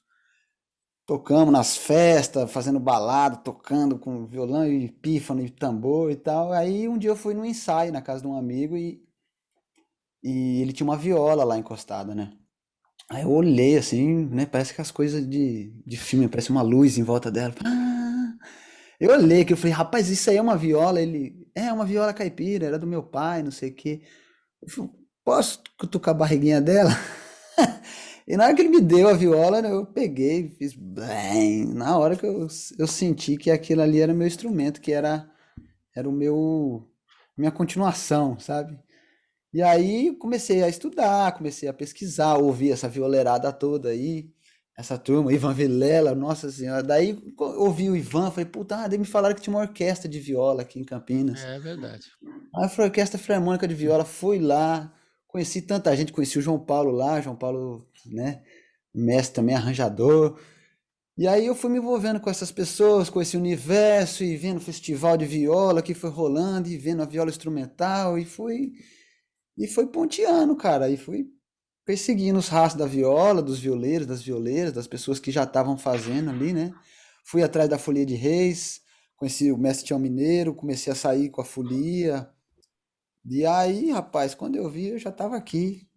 Tocamos nas festas, fazendo balada, tocando com violão e pífano e tambor e tal. Aí um dia eu fui num ensaio na casa de um amigo e ele tinha uma viola lá encostada, né? Aí eu olhei assim, né? Parece que as coisas de filme, parece uma luz em volta dela. Ah! Eu olhei que eu falei, rapaz, isso aí é uma viola? Ele, é uma viola caipira, era do meu pai, não sei o quê. Eu falei, posso cutucar a barriguinha dela? E na hora que ele me deu a viola, né, eu peguei, fiz bem. Na hora que eu senti que aquilo ali era meu instrumento, que era minha continuação, sabe? E aí comecei a estudar, comecei a pesquisar, ouvir essa violeirada toda aí, essa turma, Ivan Vilela, nossa senhora. Daí ouvi o Ivan, falei, puta, daí me falaram que tinha uma orquestra de viola aqui em Campinas. É verdade. Aí eu falei, Orquestra Filarmônica de Viola, fui lá, conheci tanta gente, conheci o João Paulo lá, João Paulo, né, mestre também, arranjador. E aí eu fui me envolvendo com essas pessoas, com esse universo, e vendo o festival de viola que foi rolando, e vendo a viola instrumental, e foi ponteando, cara, e fui perseguindo os rastros da viola, dos violeiros, das violeiras, das pessoas que já estavam fazendo ali, né? Fui atrás da Folia de Reis, conheci o mestre Tião Mineiro, comecei a sair com a folia. E aí, rapaz, quando eu vi, eu já estava aqui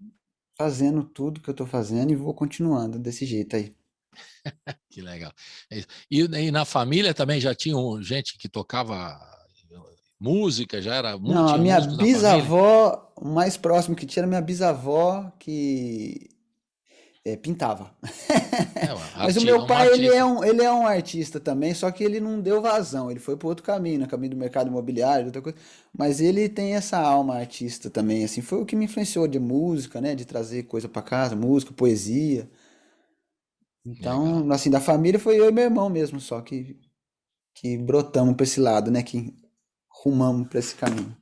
fazendo tudo que eu estou fazendo e vou continuando desse jeito aí. Que legal. E na família também já tinha gente que tocava música, já era Não, a tinha minha músicos na família? bisavó, o mais próximo que tinha era minha bisavó que pintava. Mas o meu Uma pai, artista. ele é um artista também, só que ele não deu vazão, ele foi para outro caminho, no caminho do mercado imobiliário, outra coisa. Mas ele tem essa alma artista também, assim, foi o que me influenciou de música, né, de trazer coisa para casa, música, poesia. Legal. Então, assim, da família foi eu e meu irmão mesmo, só que brotamos para esse lado, né, que rumamos para esse caminho.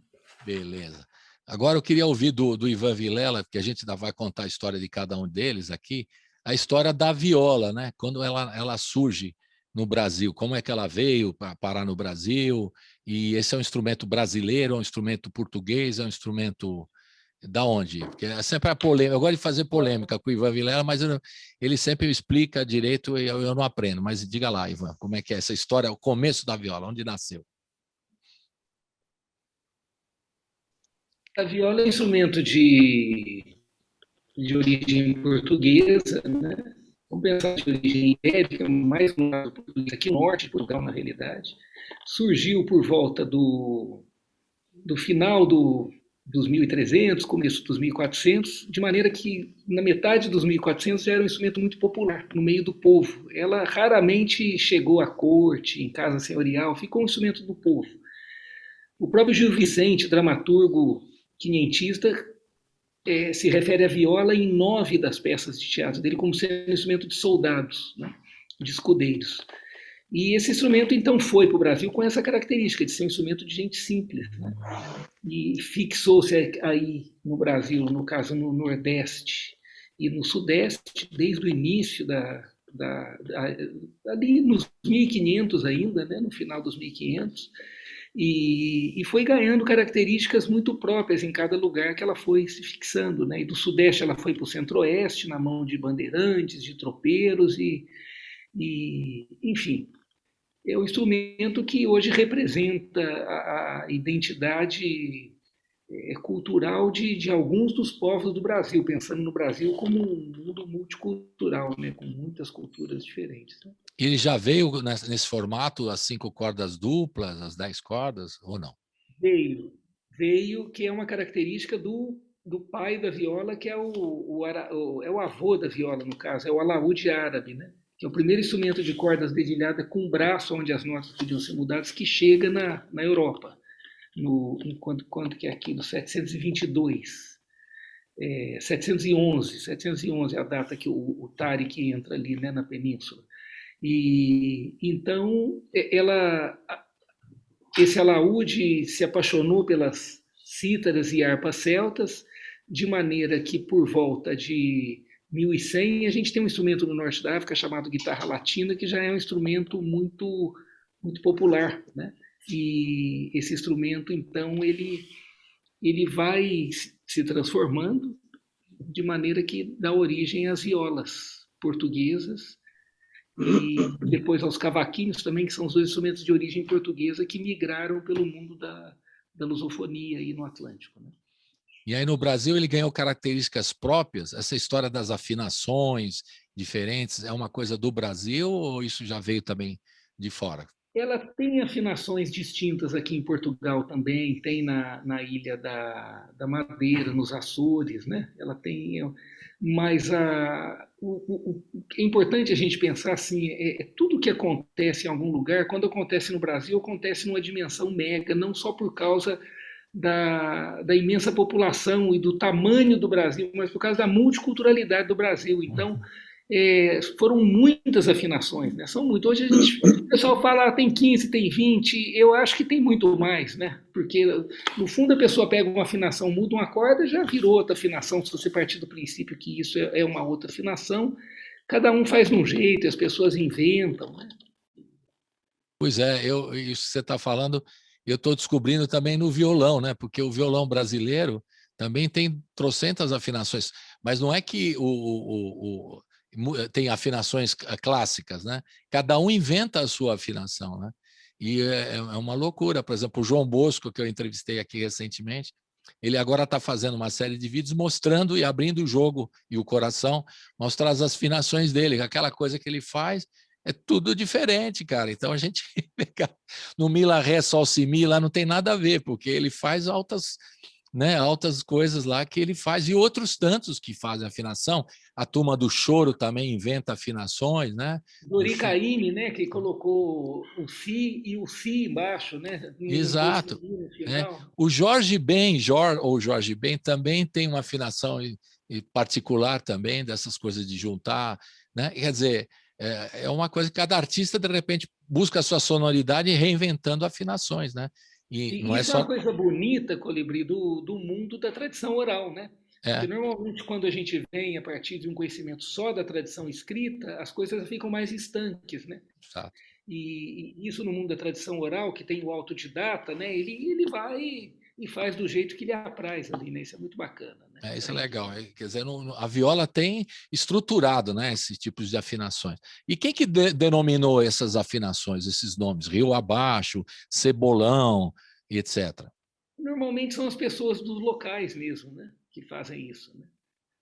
Beleza. Agora eu queria ouvir do Ivan Vilela, porque a gente ainda vai contar a história de cada um deles aqui, a história da viola, né? Quando ela surge no Brasil, como é que ela veio para parar no Brasil? E esse é um instrumento brasileiro, é um instrumento português, é um instrumento da onde? Porque é sempre a polêmica. Eu gosto de fazer polêmica com o Ivan Vilela, mas ele sempre explica direito e eu não aprendo. Mas diga lá, Ivan, como é que é essa história, o começo da viola, onde nasceu? A viola é um instrumento de origem portuguesa, né? Vamos pensar de origem ibérica, mais no lado português, aqui no norte de Portugal, na realidade. Surgiu por volta do final dos 1300, começo dos 1400, de maneira que na metade dos 1400 já era um instrumento muito popular no meio do povo. Ela raramente chegou à corte, em casa senhorial, ficou um instrumento do povo. O próprio Gil Vicente, dramaturgo quinhentista, se refere à viola em 9 das peças de teatro dele como sendo um instrumento de soldados, né? De escudeiros. E esse instrumento, então, foi para o Brasil com essa característica de ser um instrumento de gente simples, né? E fixou-se aí no Brasil, no caso no Nordeste e no Sudeste, desde o início ali nos 1500 ainda, né? No final dos 1500, e foi ganhando características muito próprias em cada lugar que ela foi se fixando, né? E do Sudeste ela foi para o Centro-Oeste, na mão de bandeirantes, de tropeiros, enfim, é um instrumento que hoje representa a identidade cultural de alguns dos povos do Brasil, pensando no Brasil como um mundo multicultural, né, com muitas culturas diferentes. Né? Ele já veio nesse formato, as 5 cordas duplas, as 10 cordas, ou não? Veio, que é uma característica do pai da viola, que é o avô da viola, no caso, é o alaúde árabe, né? Que é o primeiro instrumento de cordas dedilhadas com braço, onde as notas podiam ser mudadas, que chega na Europa, quando que é aqui, no 722. 711 é a data que o Tariq entra ali, né, na península. E então esse alaúde se apaixonou pelas cítaras e harpas celtas, de maneira que por volta de 1100 a gente tem um instrumento no norte da África chamado guitarra latina, que já é um instrumento muito, muito popular, né? E esse instrumento, então, ele vai se transformando de maneira que dá origem às violas portuguesas e depois aos cavaquinhos também, que são os 2 instrumentos de origem portuguesa que migraram pelo mundo da lusofonia aí no Atlântico. Né? E aí no Brasil ele ganhou características próprias? Essa história das afinações diferentes é uma coisa do Brasil ou isso já veio também de fora? Ela tem afinações distintas aqui em Portugal também, tem na Ilha da Madeira, nos Açores, né? Ela tem, mas é importante a gente pensar assim, tudo que acontece em algum lugar, quando acontece no Brasil, acontece numa dimensão mega, não só por causa da imensa população e do tamanho do Brasil, mas por causa da multiculturalidade do Brasil. Então, foram muitas afinações, né? São muitas. Hoje o pessoal fala tem 15, tem 20, eu acho que tem muito mais, né? Porque no fundo a pessoa pega uma afinação, muda uma corda, já virou outra afinação, se você partir do princípio que isso é uma outra afinação, cada um faz de um jeito, e as pessoas inventam, né? Pois é, isso que você está falando, eu estou descobrindo também no violão, né? Porque o violão brasileiro também tem trocentas afinações, mas não é que tem afinações clássicas, né? Cada um inventa a sua afinação, né? E é uma loucura. Por exemplo, o João Bosco, que eu entrevistei aqui recentemente, ele agora está fazendo uma série de vídeos mostrando e abrindo o jogo e o coração, mostrar as afinações dele, aquela coisa que ele faz é tudo diferente, cara. Então a gente no Mi, Lá, Ré, Sol, Si, Mi, lá não tem nada a ver, porque ele faz altas coisas lá que ele faz, e outros tantos que fazem afinação. A turma do choro também inventa afinações, né? Dori Caymmi, né, que colocou o Si e o Si embaixo, né? Exato. O Jorge Ben, também tem uma afinação particular também, dessas coisas de juntar, né? Quer dizer, é uma coisa que cada artista, de repente, busca a sua sonoridade reinventando afinações, né? E não isso é uma coisa bonita, Colibri, do mundo da tradição oral, né? Porque normalmente quando a gente vem a partir de um conhecimento só da tradição escrita, as coisas ficam mais estanques, né? Exato. E isso no mundo da tradição oral, que tem o autodidata, né? Ele vai e faz do jeito que lhe apraz ali, né? Isso é muito bacana. Né? Isso é legal. Quer dizer, a viola tem estruturado, né, esses tipos de afinações. E quem que denominou essas afinações, esses nomes? Rio Abaixo, Cebolão, e etc. Normalmente são as pessoas dos locais mesmo, né, que fazem isso. Né?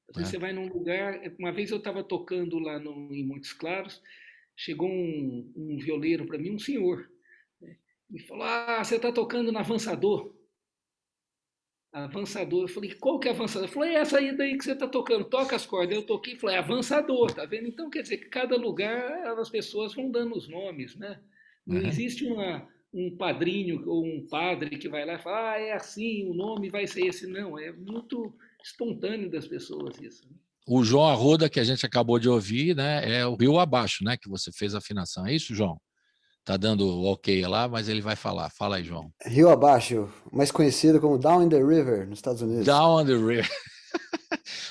Às vezes você vai num lugar... Uma vez eu estava tocando lá em Montes Claros, chegou um violeiro para mim, um senhor, né, e falou, você está tocando no Avançador. Avançador. Eu falei, qual que é Avançador? Ele falou, essa aí daí que você está tocando, toca as cordas. Eu toquei e falei, Avançador, tá vendo? Então, quer dizer que cada lugar as pessoas vão dando os nomes, né? Não existe um padrinho ou um padre que vai lá e fala, é assim, o nome vai ser esse. Não, é muito espontâneo das pessoas isso. O João Arruda, que a gente acabou de ouvir, né, é o Rio Abaixo, né, que você fez a afinação. É isso, João? Tá dando ok lá, mas ele vai falar. Fala aí, João. Rio Abaixo, mais conhecido como Down in the River, nos Estados Unidos. Down the River.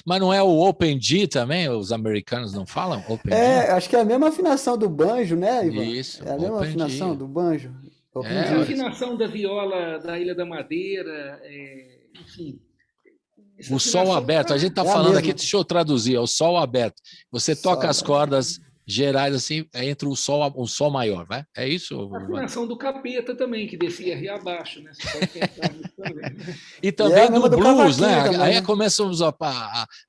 Mas não é o Open G também? Os americanos não falam Open G? Acho que é a mesma afinação do banjo, né, Ivan? Isso, é a mesma Open afinação G. do banjo. Open É G. a afinação da viola da Ilha da Madeira, enfim. O sol aberto, a gente está falando aqui, deixa eu traduzir, é o sol aberto. Você toca as cordas gerais assim, entre o sol maior, né? É isso? A afinação do Capeta também, que descia rio abaixo, né? Você pode pensar nisso também. E também do blues, né? Também, aí começamos a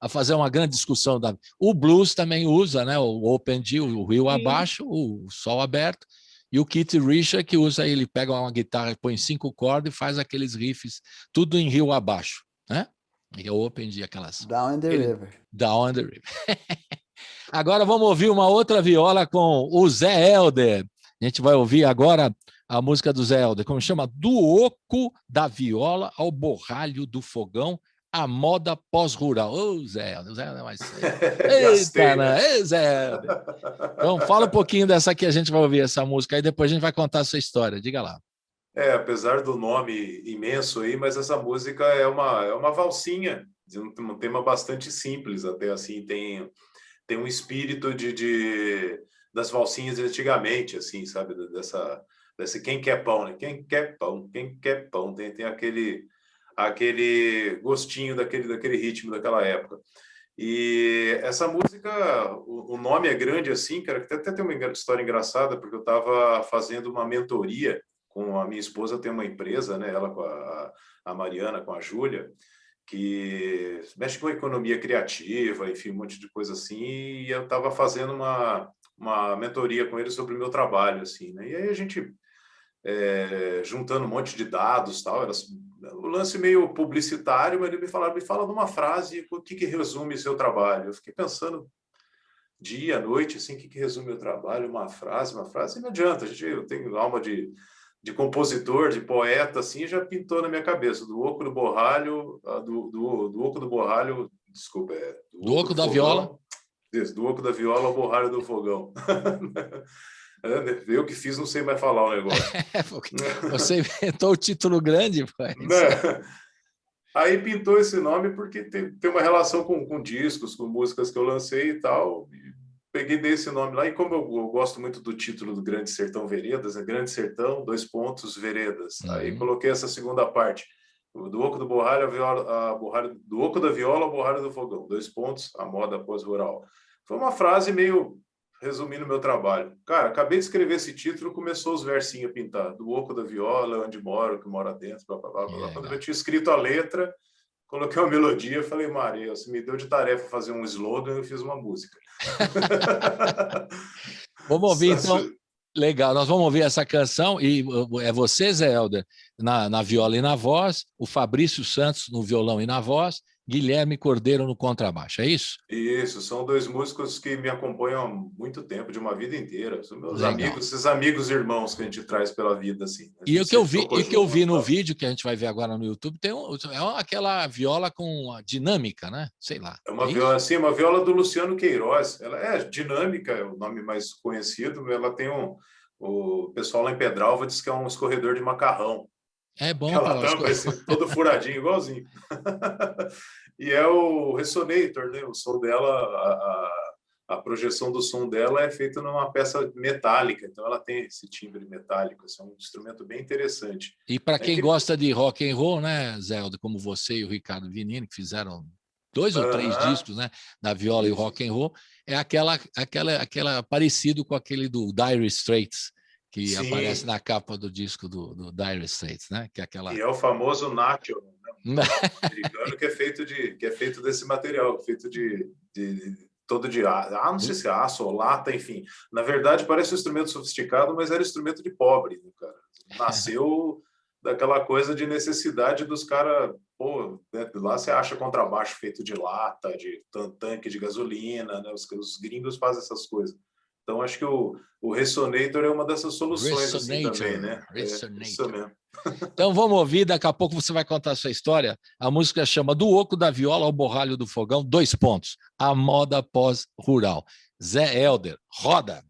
fazer uma grande discussão. O blues também usa, né? O Open G, o rio abaixo, o sol aberto. E o Keith Richards, que usa, ele pega uma guitarra, põe 5 cordas e faz aqueles riffs, tudo em rio abaixo, né? E o Open G, aquelas... Down in the River. Down in the River. Agora vamos ouvir uma outra viola com o Zé Helder. A gente vai ouvir agora a música do Zé Helder, como chama? Do oco da viola ao borralho do fogão, a moda pós-rural. Ô, Zé Helder, o Zé Helder vai ser... Eita, né? Zé Helder. Então, fala um pouquinho dessa aqui, a gente vai ouvir essa música, aí depois a gente vai contar a sua história. Diga lá. Apesar do nome imenso aí, mas essa música é uma valsinha, de um tema bastante simples, até assim, tem um espírito das valsinhas de antigamente, assim, sabe, dessa quem quer pão, né? Quem quer pão, quem quer pão, tem aquele gostinho daquele ritmo daquela época. E essa música, o nome é grande assim, cara, que até tem uma história engraçada, porque eu estava fazendo uma mentoria com a minha esposa, tem uma empresa, né, ela com a Mariana, com a Júlia, que mexe com a economia criativa, enfim, um monte de coisa assim, e eu estava fazendo uma mentoria com eles sobre o meu trabalho, assim, né, e aí a gente, juntando um monte de dados, tal, era um lance meio publicitário, mas ele me fala de uma frase, o que resume seu trabalho? Eu fiquei pensando dia, noite, assim, o que resume meu trabalho? Uma frase, não adianta, eu tenho alma de compositor, de poeta, assim, já pintou na minha cabeça, do oco do borralho, do oco do borralho, desculpa, do oco da viola. Isso, do oco da viola ao borralho do fogão. Eu que fiz, não sei mais falar o negócio. Você inventou o título grande, pai. Aí pintou esse nome porque tem uma relação com discos, com músicas que eu lancei e tal, peguei desse nome lá, e como eu gosto muito do título do Grande Sertão Veredas, né? Grande Sertão, Veredas. Aí coloquei essa segunda parte, do oco do borralho, do oco da viola ao borralho do fogão, a moda pós-rural. Foi uma frase meio resumindo o meu trabalho. Cara, acabei de escrever esse título, começou os versinhos a pintar, do oco da viola, onde moro, que mora dentro, blá, blá, blá, blá. Quando eu tinha escrito a letra, coloquei uma melodia, falei, Maria, você me deu de tarefa fazer um slogan, eu fiz uma música. Vamos ouvir, então. Legal, nós vamos ouvir essa canção, e é você, Zé Helder, na viola e na voz, o Fabrício Santos no violão e na voz, Guilherme Cordeiro no contrabaixo, é isso? Isso, são 2 músicos que me acompanham há muito tempo, de uma vida inteira. São meus amigos, esses amigos irmãos que a gente traz pela vida, assim. E o que eu vi no vídeo, que a gente vai ver agora no YouTube, aquela viola com a dinâmica, né? Sei lá. É uma viola, assim, uma viola do Luciano Queiroz. Ela é dinâmica, é o nome mais conhecido. Ela tem o pessoal lá em Pedralva diz que é um escorredor de macarrão. É bom. Ela tampa todo furadinho, igualzinho. E é o Resonator, né? O som dela, a projeção do som dela é feita numa peça metálica, então ela tem esse timbre metálico, esse é um instrumento bem interessante. E para quem gosta de rock and roll, né, Zé Helder, como você e o Ricardo Vinini, que fizeram 2 ou 3 discos, né, da viola e rock and roll, é aquela parecido com aquele do Dire Straits, que aparece na capa do disco do Dire Straits, né? Que é aquela. E é o famoso Nacho, né? Americano, que é feito desse material, feito todo de aço, não sei se é aço ou lata, enfim. Na verdade, parece um instrumento sofisticado, mas era instrumento de pobre, né, cara? Nasceu daquela coisa de necessidade dos caras, né? Lá você acha contrabaixo feito de lata, de tanque de gasolina, né? Os gringos fazem essas coisas. Então, acho que o Resonator é uma dessas soluções assim, também, né? Resonator. Isso mesmo. Então vamos ouvir, daqui a pouco você vai contar a sua história. A música chama Do Oco da Viola ao Borralho do Fogão, 2 pontos. A moda pós-rural. Zé Helder, roda!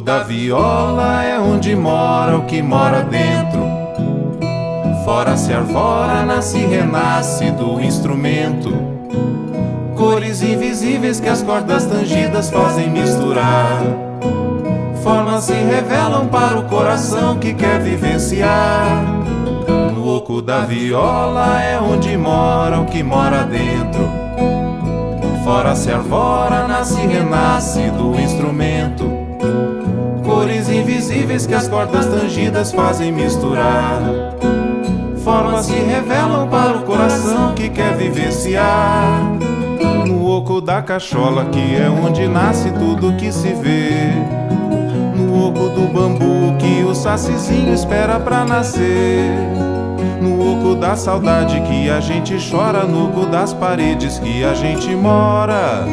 Da viola é onde mora o que mora dentro. Fora se arvora, nasce e renasce do instrumento. Cores invisíveis que as cordas tangidas fazem misturar. Formas se revelam para o coração que quer vivenciar. No oco da viola é onde mora o que mora dentro. Fora se arvora, nasce e renasce do instrumento. Cores invisíveis que as cordas tangidas fazem misturar. Formas se revelam para o coração que quer vivenciar. No oco da cachola, que é onde nasce tudo que se vê. No oco do bambu, que o sacizinho espera pra nascer. No oco da saudade que a gente chora. No oco das paredes que a gente mora.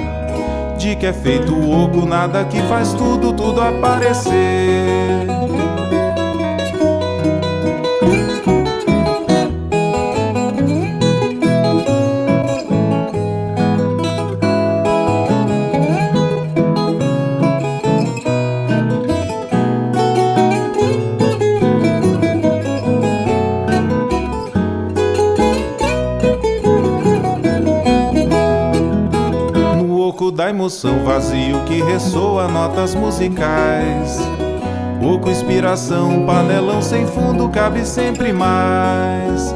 De que é feito o oco, nada que faz tudo, tudo aparecer. Da emoção, vazio que ressoa notas musicais. Oco, inspiração, panelão sem fundo, cabe sempre mais.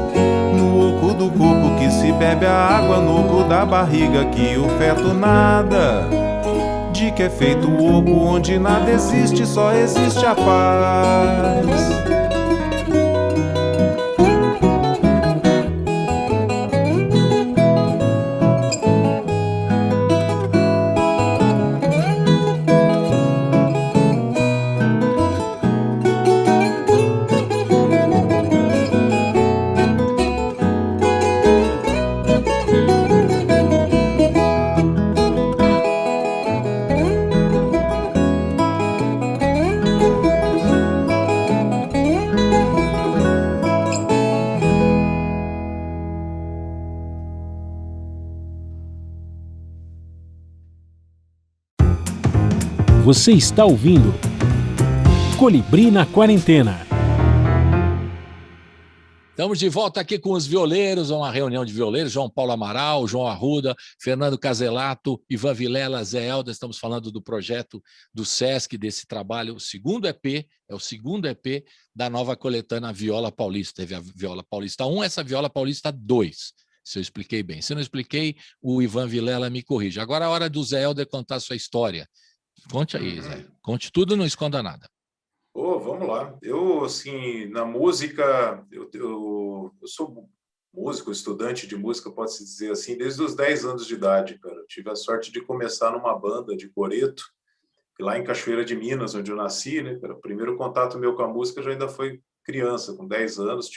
No oco do coco que se bebe a água, no oco da barriga que o feto nada. De que é feito o oco onde nada existe, só existe a paz. Você está ouvindo Colibri na Quarentena. Estamos de volta aqui com os violeiros, uma reunião de violeiros, João Paulo Amaral, João Arruda, Fernando Caselato, Ivan Vilela, Zé Helder. Estamos falando do projeto do Sesc, desse trabalho, o segundo EP da nova coletânea Viola Paulista. Teve a Viola Paulista 1, essa Viola Paulista 2, se eu expliquei bem. Se eu não expliquei, o Ivan Vilela me corrige. Agora é a hora do Zé Helder contar a sua história. Conte aí, Zé. Conte tudo, não esconda nada. Vamos lá. Eu, assim, na música, eu sou músico, estudante de música, pode-se dizer assim, desde os 10 anos de idade, cara. Eu tive a sorte de começar numa banda de coreto, lá em Cachoeira de Minas, onde eu nasci, né, cara? O primeiro contato meu com a música já ainda foi criança, com 10 anos.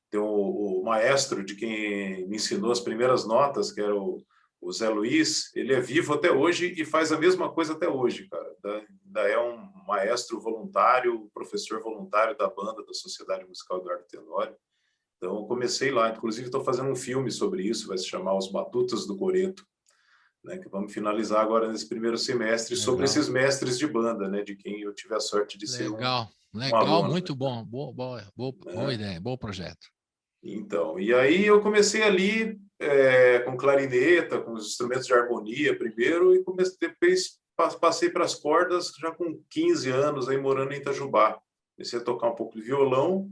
Tem o maestro de quem me ensinou as primeiras notas, que era o Zé Luiz. Ele é vivo até hoje e faz a mesma coisa até hoje, cara. Ainda é um maestro voluntário, professor voluntário da banda da Sociedade Musical Eduardo Tenório. Então, eu comecei lá. Inclusive, estou fazendo um filme sobre isso, vai se chamar Os Batutas do Coreto, né, que vamos finalizar agora nesse primeiro semestre. Legal. Sobre esses mestres de banda, né, de quem eu tive a sorte de ser Legal, aluno, muito né? bom. Boa ideia, bom projeto. Então, e aí eu comecei ali com clarineta, com os instrumentos de harmonia primeiro, e depois passei para as cordas já com 15 anos, aí morando em Itajubá. comecei a tocar um pouco de violão.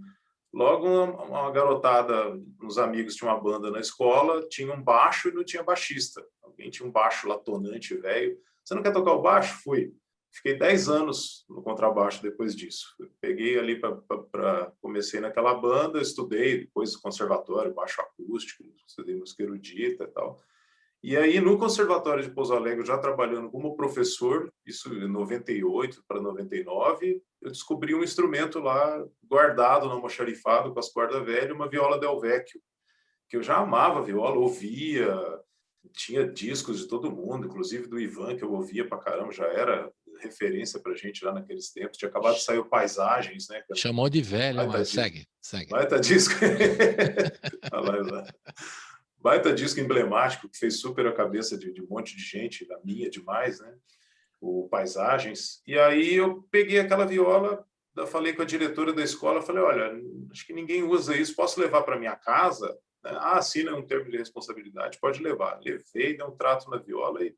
Logo, uma garotada, uns amigos tinham uma banda na escola, tinha um baixo e não tinha baixista. Alguém tinha um baixo latonante, velho. Você não quer tocar o baixo? Fui. Fiquei 10 anos no contrabaixo depois disso. Peguei ali comecei naquela banda, estudei depois conservatório, baixo acústico, estudei música erudita e tal. E aí, no Conservatório de Pouso Alegre, já trabalhando como professor, isso em 98 para 99, eu descobri um instrumento lá, guardado no almoxarifado, com as cordas velhas, uma viola Del Vecchio, que eu já amava viola, ouvia, tinha discos de todo mundo, inclusive do Ivan, que eu ouvia pra caramba, já era referência pra gente lá naqueles tempos, tinha acabado de sair o Paisagens, né? Chamou de velho, mas segue. Baita disco. Olha lá. Baita disco emblemático, que fez super a cabeça de um monte de gente, da minha demais, né? O Paisagens. E aí eu peguei aquela viola, falei com a diretora da escola, falei, olha, acho que ninguém usa isso, posso levar para minha casa? Assina um termo de responsabilidade, pode levar. Levei, dei um trato na viola e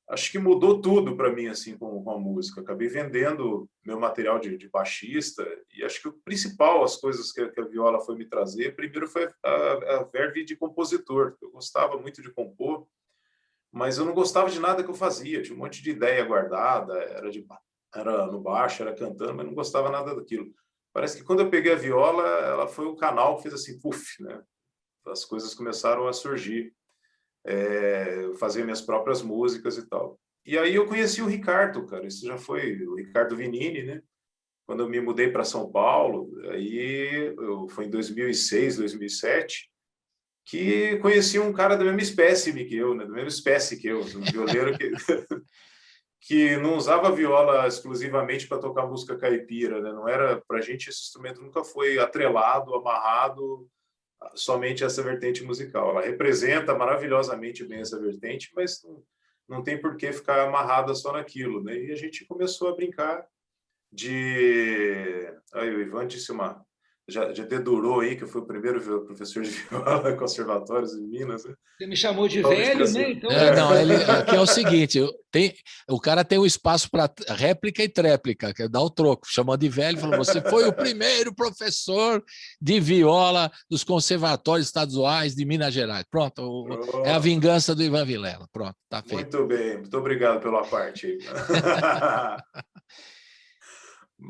acho que mudou tudo para mim, assim, com a música. Acabei vendendo meu material de baixista e acho que o principal, as coisas que a viola foi me trazer, primeiro foi a verve de compositor. Eu gostava muito de compor, mas eu não gostava de nada que eu fazia. Tinha um monte de ideia guardada, era no baixo, era cantando, mas não gostava nada daquilo. Parece que quando eu peguei a viola, ela foi o canal que fez assim, puf, né? As coisas começaram a surgir. Fazer minhas próprias músicas e tal. E aí eu conheci o Ricardo, cara, isso já foi o Ricardo Vinini, né? Quando eu me mudei para São Paulo, aí foi em 2006, 2007, que conheci um cara da mesma espécie que eu, né? Da mesma espécie que eu, um violeiro que não usava viola exclusivamente para tocar música caipira, né? Não era, pra gente esse instrumento nunca foi atrelado, amarrado somente essa vertente musical. Ela representa maravilhosamente bem essa vertente, mas não tem por que ficar amarrada só naquilo, né? E a gente começou a brincar de... Aí o Ivan disse já dedurou aí, que eu fui o primeiro professor de viola conservatórios em Minas. Né? Você me chamou de velho, né? Então... Não, aqui é o seguinte, o cara tem um espaço para réplica e tréplica, que dá o troco. Chamou de velho e falou, você foi o primeiro professor de viola dos conservatórios estaduais de Minas Gerais. Pronto, é a vingança do Ivan Vilela. Pronto, tá feito. Muito bem, muito obrigado pela parte.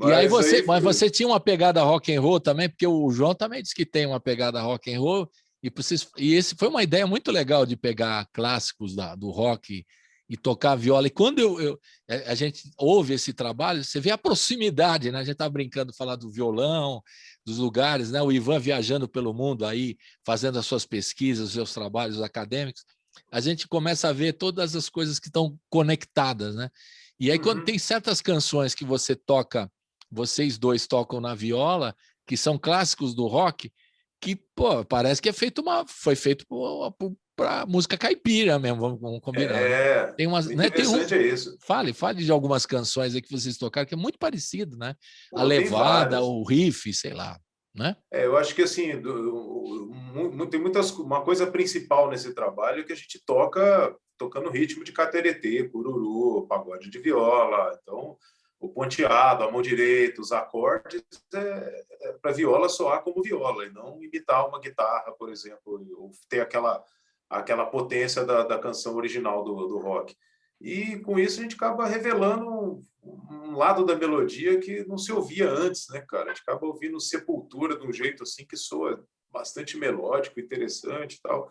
E aí mas você tinha uma pegada rock and roll também, porque o João também disse que tem uma pegada rock and roll, e esse foi uma ideia muito legal de pegar clássicos do rock e tocar viola. E quando a gente ouve esse trabalho, você vê a proximidade, né? A gente está brincando de falar do violão, dos lugares, né? O Ivan viajando pelo mundo aí, fazendo as suas pesquisas, os seus trabalhos acadêmicos, a gente começa a ver todas as coisas que estão conectadas, né? E aí, quando tem certas canções que vocês dois tocam na viola, que são clássicos do rock, que, pô, parece que foi feito para música caipira mesmo, vamos combinar. Tem umas, né? Interessante é isso. Fale de algumas canções aí que vocês tocaram, que é muito parecido, né? A levada, o riff, sei lá, né? Eu acho que, assim, tem uma coisa principal nesse trabalho que a gente tocando ritmo de cateretê, cururu, pagode de viola, então... O ponteado, a mão direita, os acordes, para viola soar como viola, e não imitar uma guitarra, por exemplo, ou ter aquela potência da canção original do rock. E com isso a gente acaba revelando um lado da melodia que não se ouvia antes, né, cara? A gente acaba ouvindo Sepultura de um jeito assim que soa bastante melódico, interessante e tal.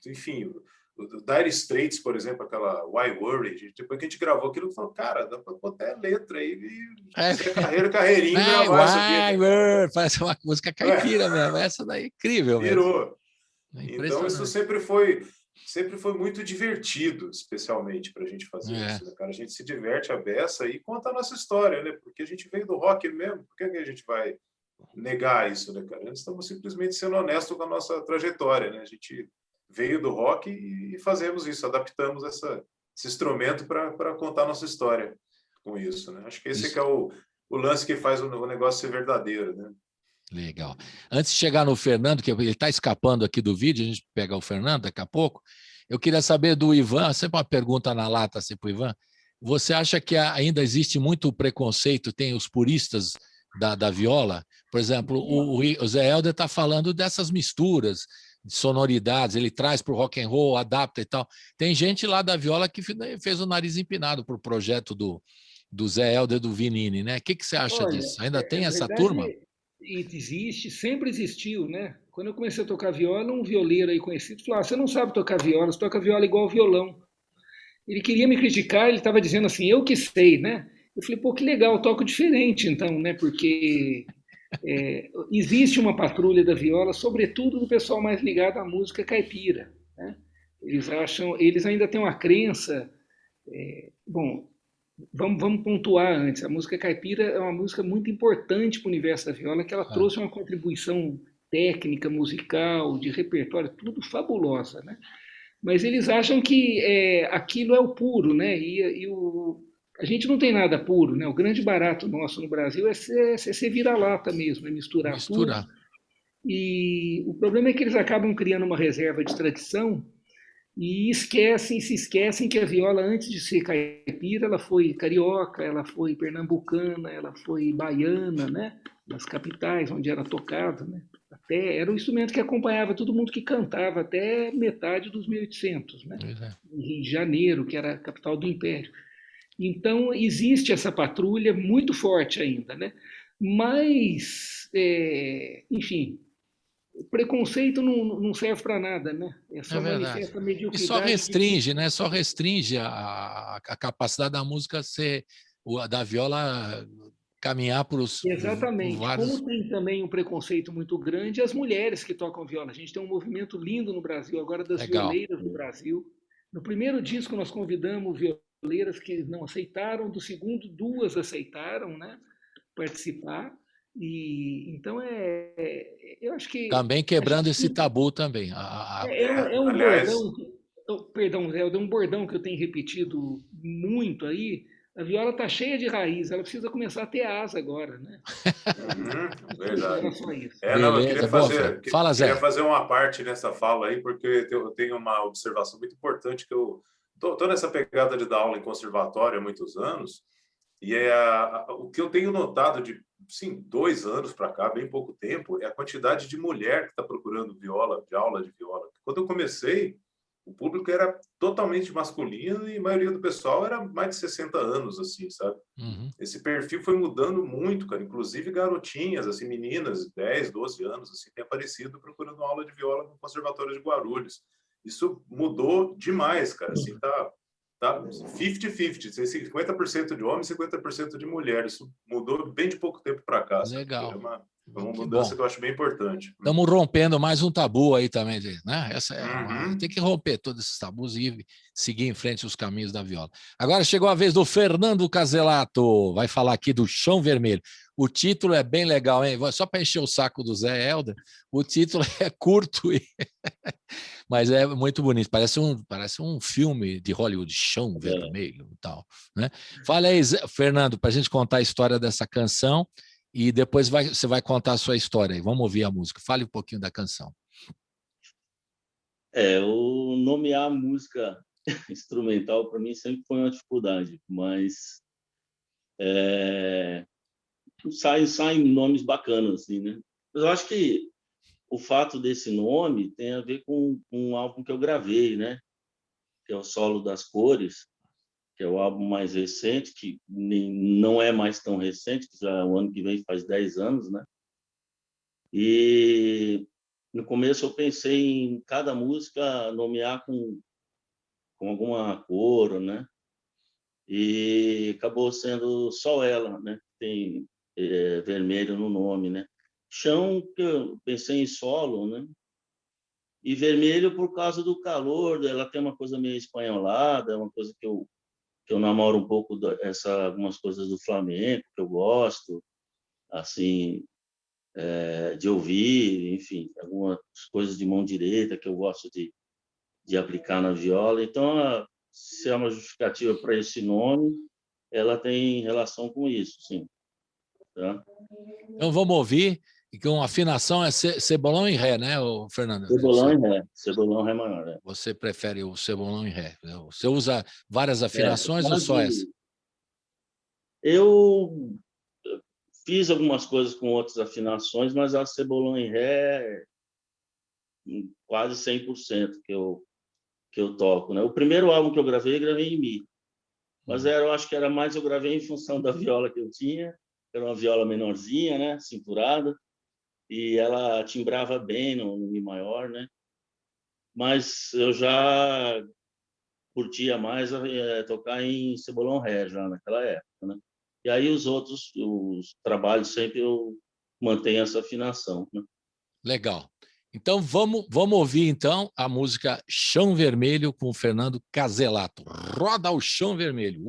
Enfim... O Dire Straits, por exemplo, aquela Why Worry, depois que a gente gravou aquilo, falou, cara, dá para botar letra aí e carreirinha gravar isso aqui. Parece uma música caipira mesmo, essa daí é incrível mesmo. Virou. Então isso sempre foi muito divertido, especialmente para a gente fazer isso, né, cara? A gente se diverte a beça e conta a nossa história, né? Porque a gente veio do rock mesmo, por que a gente vai negar isso, né, cara? Nós estamos simplesmente sendo honestos com a nossa trajetória, né? A gente veio do rock e fazemos isso, adaptamos esse instrumento para contar a nossa história com isso, né? Acho que esse que é o lance que faz o negócio ser verdadeiro, né? Legal. Antes de chegar no Fernando, que ele está escapando aqui do vídeo, a gente pega o Fernando daqui a pouco, eu queria saber do Ivan, sempre uma pergunta na lata assim, para o Ivan, Você acha que ainda existe muito preconceito? Tem os puristas da viola? Por exemplo, o Zé Helder está falando dessas misturas de sonoridades, ele traz para o rock and roll, adapta e tal. Tem gente lá da viola que fez o nariz empinado para o projeto do Zé Helder, do Vinini, né? O que você acha Olha, disso? Ainda tem essa verdade, turma? existe, sempre existiu, né? Quando eu comecei a tocar viola, um violeiro aí conhecido falou: você não sabe tocar viola, você toca viola igual violão. Ele queria me criticar, ele estava dizendo assim, eu que sei, né? Eu falei, pô, que legal, eu toco diferente então, né? Porque existe uma patrulha da viola, sobretudo do pessoal mais ligado à música caipira, né? Eles ainda têm uma crença, bom, vamos pontuar antes, a música caipira é uma música muito importante para o universo da viola, que ela trouxe uma contribuição técnica, musical, de repertório, tudo fabulosa, né? Mas eles acham que aquilo é o puro, né? A gente não tem nada puro, né? O grande barato nosso no Brasil é ser vira-lata mesmo, é misturar tudo. E o problema é que eles acabam criando uma reserva de tradição e se esquecem que a viola, antes de ser caipira, ela foi carioca, ela foi pernambucana, ela foi baiana, né? Nas capitais onde era tocado, né? Era o instrumento que acompanhava todo mundo que cantava até metade dos 1800, né? Em Rio de Janeiro, que era a capital do Império. Então, existe essa patrulha muito forte ainda, né? Mas, enfim, o preconceito não serve para nada, né? Só manifesta a mediocridade. E só restringe, né? Só restringe a capacidade da música da viola caminhar por os Exatamente. por vários... Como tem também um preconceito muito grande, as mulheres que tocam viola. A gente tem um movimento lindo no Brasil agora das violeiras do Brasil. No primeiro disco nós convidamos violeiras que não aceitaram, do segundo 2 aceitaram, né, participar. E então eu acho que também quebrando esse tabu também. Um bordão, perdão, é um bordão que eu tenho repetido muito aí. A viola está cheia de raiz, ela precisa começar a ter asa agora, né? Verdade. Era só isso. Não, eu queria Zé. fazer uma parte nessa fala aí, porque eu tenho uma observação muito importante, que eu estou nessa pegada de dar aula em conservatório há muitos anos, e o que eu tenho notado de 2 anos para cá, bem pouco tempo, é a quantidade de mulher que está procurando aula de viola. Quando eu comecei, o público era totalmente masculino e a maioria do pessoal era mais de 60 anos, assim, sabe? Esse perfil foi mudando muito, cara. Inclusive garotinhas, assim, meninas, 10, 12 anos, assim, têm aparecido procurando aula de viola no Conservatório de Guarulhos. Isso mudou demais, cara. Assim, tá 50-50, 50% de homens, 50% de mulheres. Isso mudou bem de pouco tempo para cá. Legal. É uma mudança que eu acho bem importante. Estamos rompendo mais um tabu aí também, né? Tem que romper todos esses tabus e seguir em frente os caminhos da viola. Agora chegou a vez do Fernando Caselato, vai falar aqui do Chão Vermelho. O título é bem legal, hein? Só para encher o saco do Zé Helder, o título é curto, mas é muito bonito. Parece um filme de Hollywood, Chão Vermelho e tal, né? Fala aí, Fernando, para a gente contar a história dessa canção. E depois você vai contar a sua história aí. Vamos ouvir a música. Fale um pouquinho da canção. O nomear a música instrumental para mim sempre foi uma dificuldade, mas saem nomes bacanas, assim, né? Mas eu acho que o fato desse nome tem a ver com um álbum que eu gravei, né? Que é o Solo das Cores, que é o álbum mais recente, que não é mais tão recente, que já o ano que vem faz 10 anos, né? E no começo eu pensei em cada música nomear com alguma cor, né? E acabou sendo só ela, né? Tem vermelho no nome, né? Chão, que eu pensei em solo, né? E vermelho por causa do calor, ela tem uma coisa meio espanholada, é uma coisa que eu namoro um pouco algumas coisas do flamenco que eu gosto, assim, de ouvir, enfim, algumas coisas de mão direita que eu gosto de aplicar na viola. Então, se é uma justificativa para esse nome, ela tem relação com isso, sim. Tá? Então vamos ouvir E com afinação é cebolão em ré, né, Fernando? Cebolão em ré. Cebolão ré maior. É. Você prefere o cebolão em ré? Você usa várias afinações ou só essa? Eu fiz algumas coisas com outras afinações, mas a cebolão em ré quase 100% que eu toco, né? O primeiro álbum que eu gravei em Mi. Mas eu acho que era mais, eu gravei em função da viola que eu tinha, era uma viola menorzinha, né, cinturada, e ela timbrava bem no Mi maior, né? Mas eu já curtia mais tocar em cebolão ré já naquela época, né? E aí os trabalhos sempre eu mantenho essa afinação, né? Legal. Então vamos ouvir então a música Chão Vermelho com o Fernando Caselato. Roda o Chão Vermelho.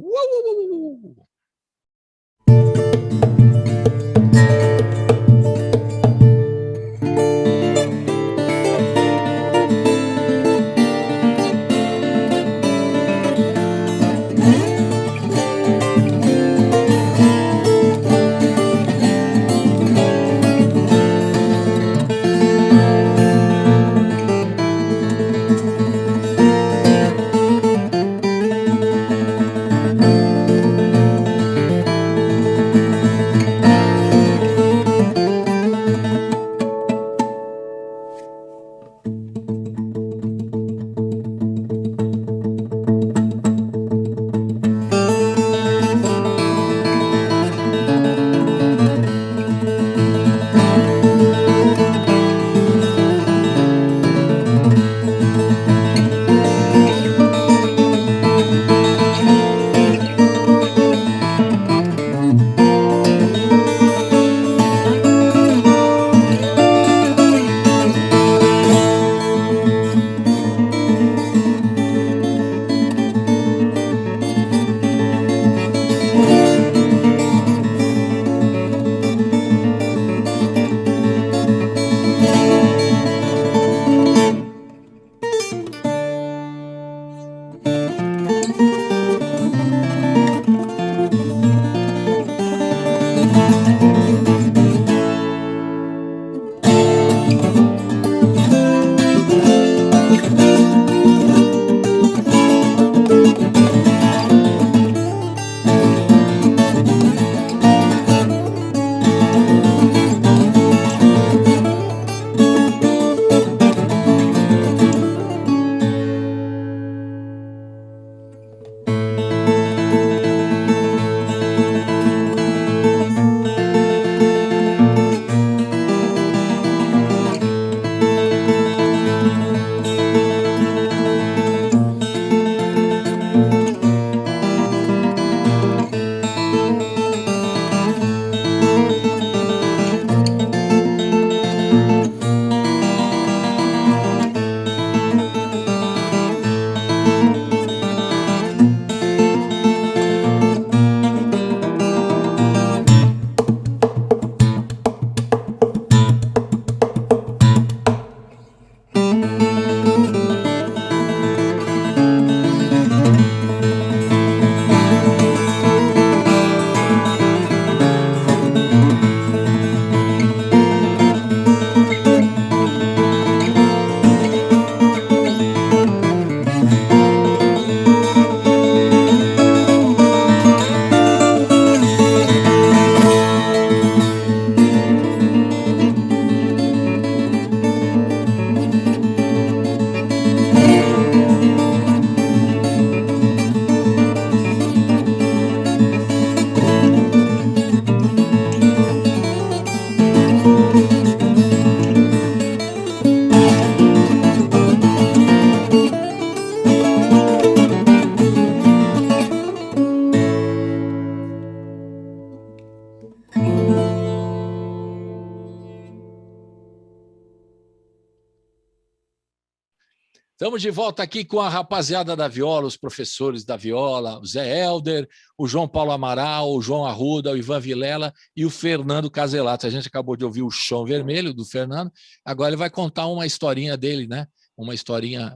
Estamos de volta aqui com a rapaziada da viola, os professores da viola, o Zé Helder, o João Paulo Amaral, o João Arruda, o Ivan Vilela e o Fernando Caselato. A gente acabou de ouvir o Chão Vermelho do Fernando, agora ele vai contar uma historinha dele, né? Uma historinha,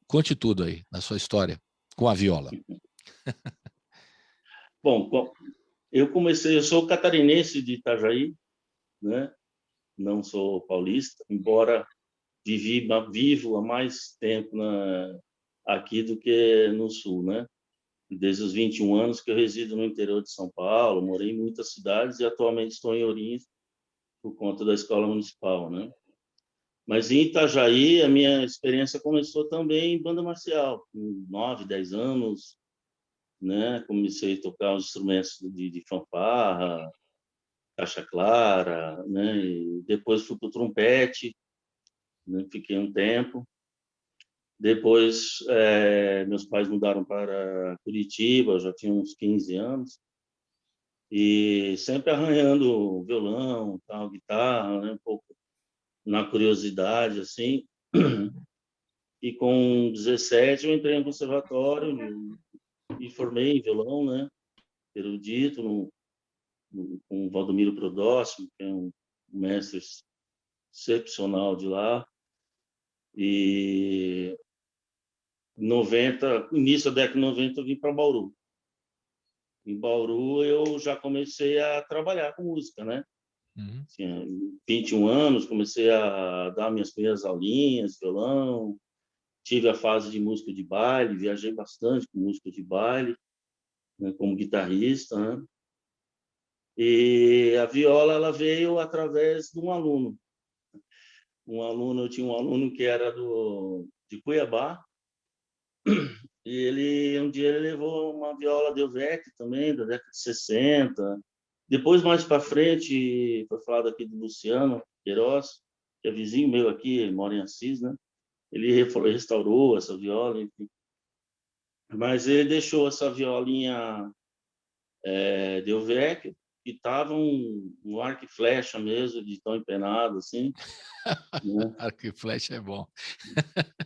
conte tudo aí, na sua história, com a viola. Bom, eu sou catarinense de Itajaí, né? não sou paulista, embora vivo há mais tempo aqui do que no sul, né? Desde os 21 anos que eu resido no interior de São Paulo, morei em muitas cidades e atualmente estou em Ourinhos por conta da escola municipal, né? Mas em Itajaí, a minha experiência começou também em banda marcial, com 9, 10 anos, né? Comecei a tocar os instrumentos de fanfarra, caixa clara, né? E depois fui para o trompete, né? Fiquei um tempo. Depois, meus pais mudaram para Curitiba, eu já tinha uns 15 anos, e sempre arranhando violão, tal, guitarra, né? Um pouco na curiosidade, assim. E com 17 eu entrei no conservatório e formei em violão, né? Erudito, com o Valdomiro Prodóximo, que é um mestre excepcional de lá. E 90, início da década de 90, eu vim para Bauru. Em Bauru, eu já comecei a trabalhar com música, né? Tinha 21 anos, comecei a dar minhas primeiras aulinhas de violão, tive a fase de música de baile, viajei bastante com música de baile, né, como guitarrista, né? E a viola, ela veio através de um aluno. Eu tinha um aluno que era de Cuiabá, e um dia ele levou uma viola Delvecq também, da década de 60. Depois, mais para frente, foi falado aqui do Luciano Queiroz, que é vizinho meu aqui, ele mora em Assis, né? Ele restaurou essa viola, enfim. Mas ele deixou essa violinha Delvecq, que estava um arco e flecha mesmo, de tão empenado, assim. Né? Arco e flecha é bom.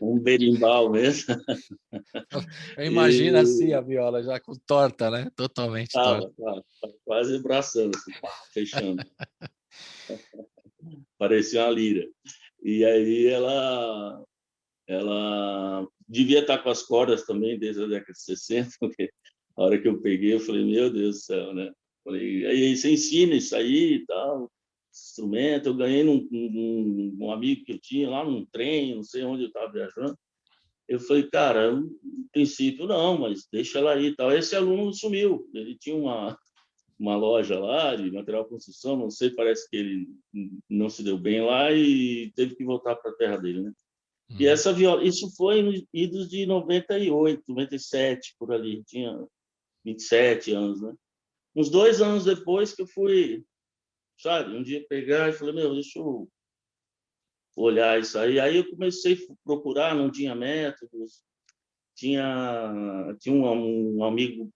Um berimbau mesmo. Eu imagino assim a viola, já com torta, né? Totalmente torta. Tava quase abraçando, assim, fechando. Parecia uma lira. E aí ela devia estar com as cordas também desde a década de 60, porque a hora que eu peguei, eu falei, meu Deus do céu, né? Falei, aí você ensina isso aí e tal, instrumento. Eu ganhei um amigo que eu tinha lá num trem, não sei onde eu estava viajando. Eu falei, cara, no princípio não, mas deixa ela aí e tal. Esse aluno sumiu, ele tinha uma loja lá de material de construção, não sei, parece que ele não se deu bem lá e teve que voltar para a terra dele, né? E essa viola, isso foi nos idos de 98, 97, por ali, tinha 27 anos, né? Uns 2 anos depois que eu fui, sabe, um dia pegar e falei, meu, deixa eu olhar isso aí. Aí eu comecei a procurar, não tinha métodos, tinha um amigo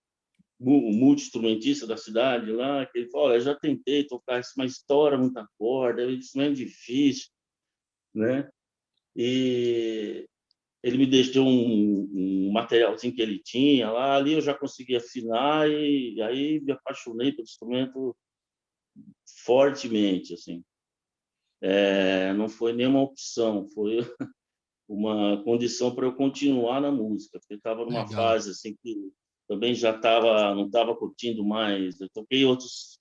multi-instrumentista da cidade lá, que ele falou, olha, já tentei tocar isso, mas estoura muita corda, é um instrumento difícil, né? E ele me deixou um materialzinho que ele tinha lá, ali eu já consegui afinar e aí me apaixonei pelo instrumento fortemente, assim. Não foi nenhuma opção, foi uma condição para eu continuar na música, porque estava numa fase assim que também não estava curtindo mais. Eu toquei outros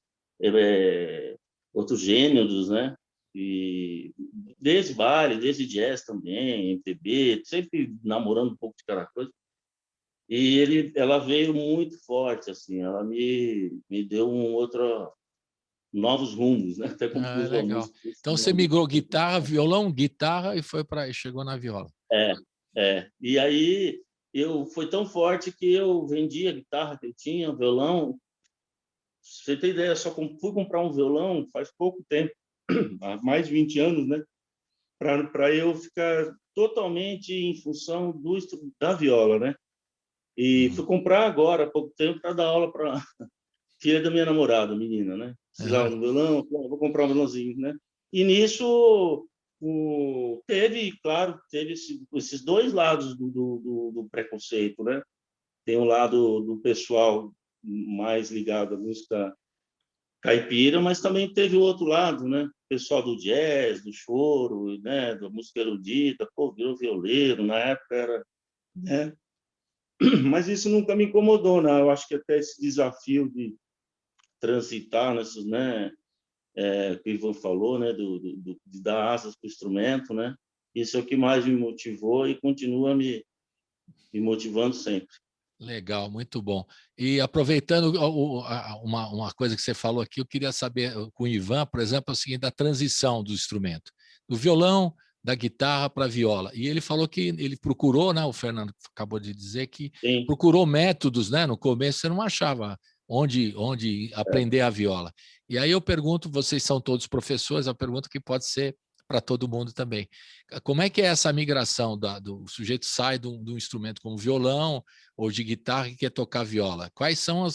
gêneros, né? E desde baile, desde jazz também, MPB, sempre namorando um pouco de cada coisa. E ela veio muito forte, assim, ela me deu novos rumos, né? Até compus uma legal. música. Então você migrou guitarra, violão, guitarra e chegou na viola. E aí foi tão forte que eu vendi a guitarra que eu tinha, o violão. Você tem ideia, só fui comprar um violão faz pouco tempo, há mais de 20 anos, né? Para eu ficar totalmente em função da viola, né? E fui comprar agora, há pouco tempo, para dar aula para filha da minha namorada, menina, né? Precisava de um violão, vou comprar um violãozinho, né? E nisso teve esses dois lados do preconceito, né? Tem um lado do pessoal mais ligado à música caipira, mas também teve o outro lado, né? O pessoal do jazz, do choro, né? Da música erudita, virou violeiro, na época era, né? Mas isso nunca me incomodou, né? Eu acho que até esse desafio de transitar nesses, né? o que o Ivan falou, né, de dar asas para o instrumento, né? Isso é o que mais me motivou e continua me motivando sempre. Legal, muito bom. E aproveitando uma coisa que você falou aqui, eu queria saber com o Ivan, por exemplo, é o seguinte, da transição do instrumento, do violão, da guitarra para a viola. E ele falou que ele procurou, né? O Fernando acabou de dizer que Sim. procurou métodos, né? No começo você não achava onde aprender a viola. E aí eu pergunto, vocês são todos professores, a pergunta que pode ser para todo mundo também. Como é que é essa migração do sujeito sai do instrumento como violão ou de guitarra e quer tocar viola? Quais são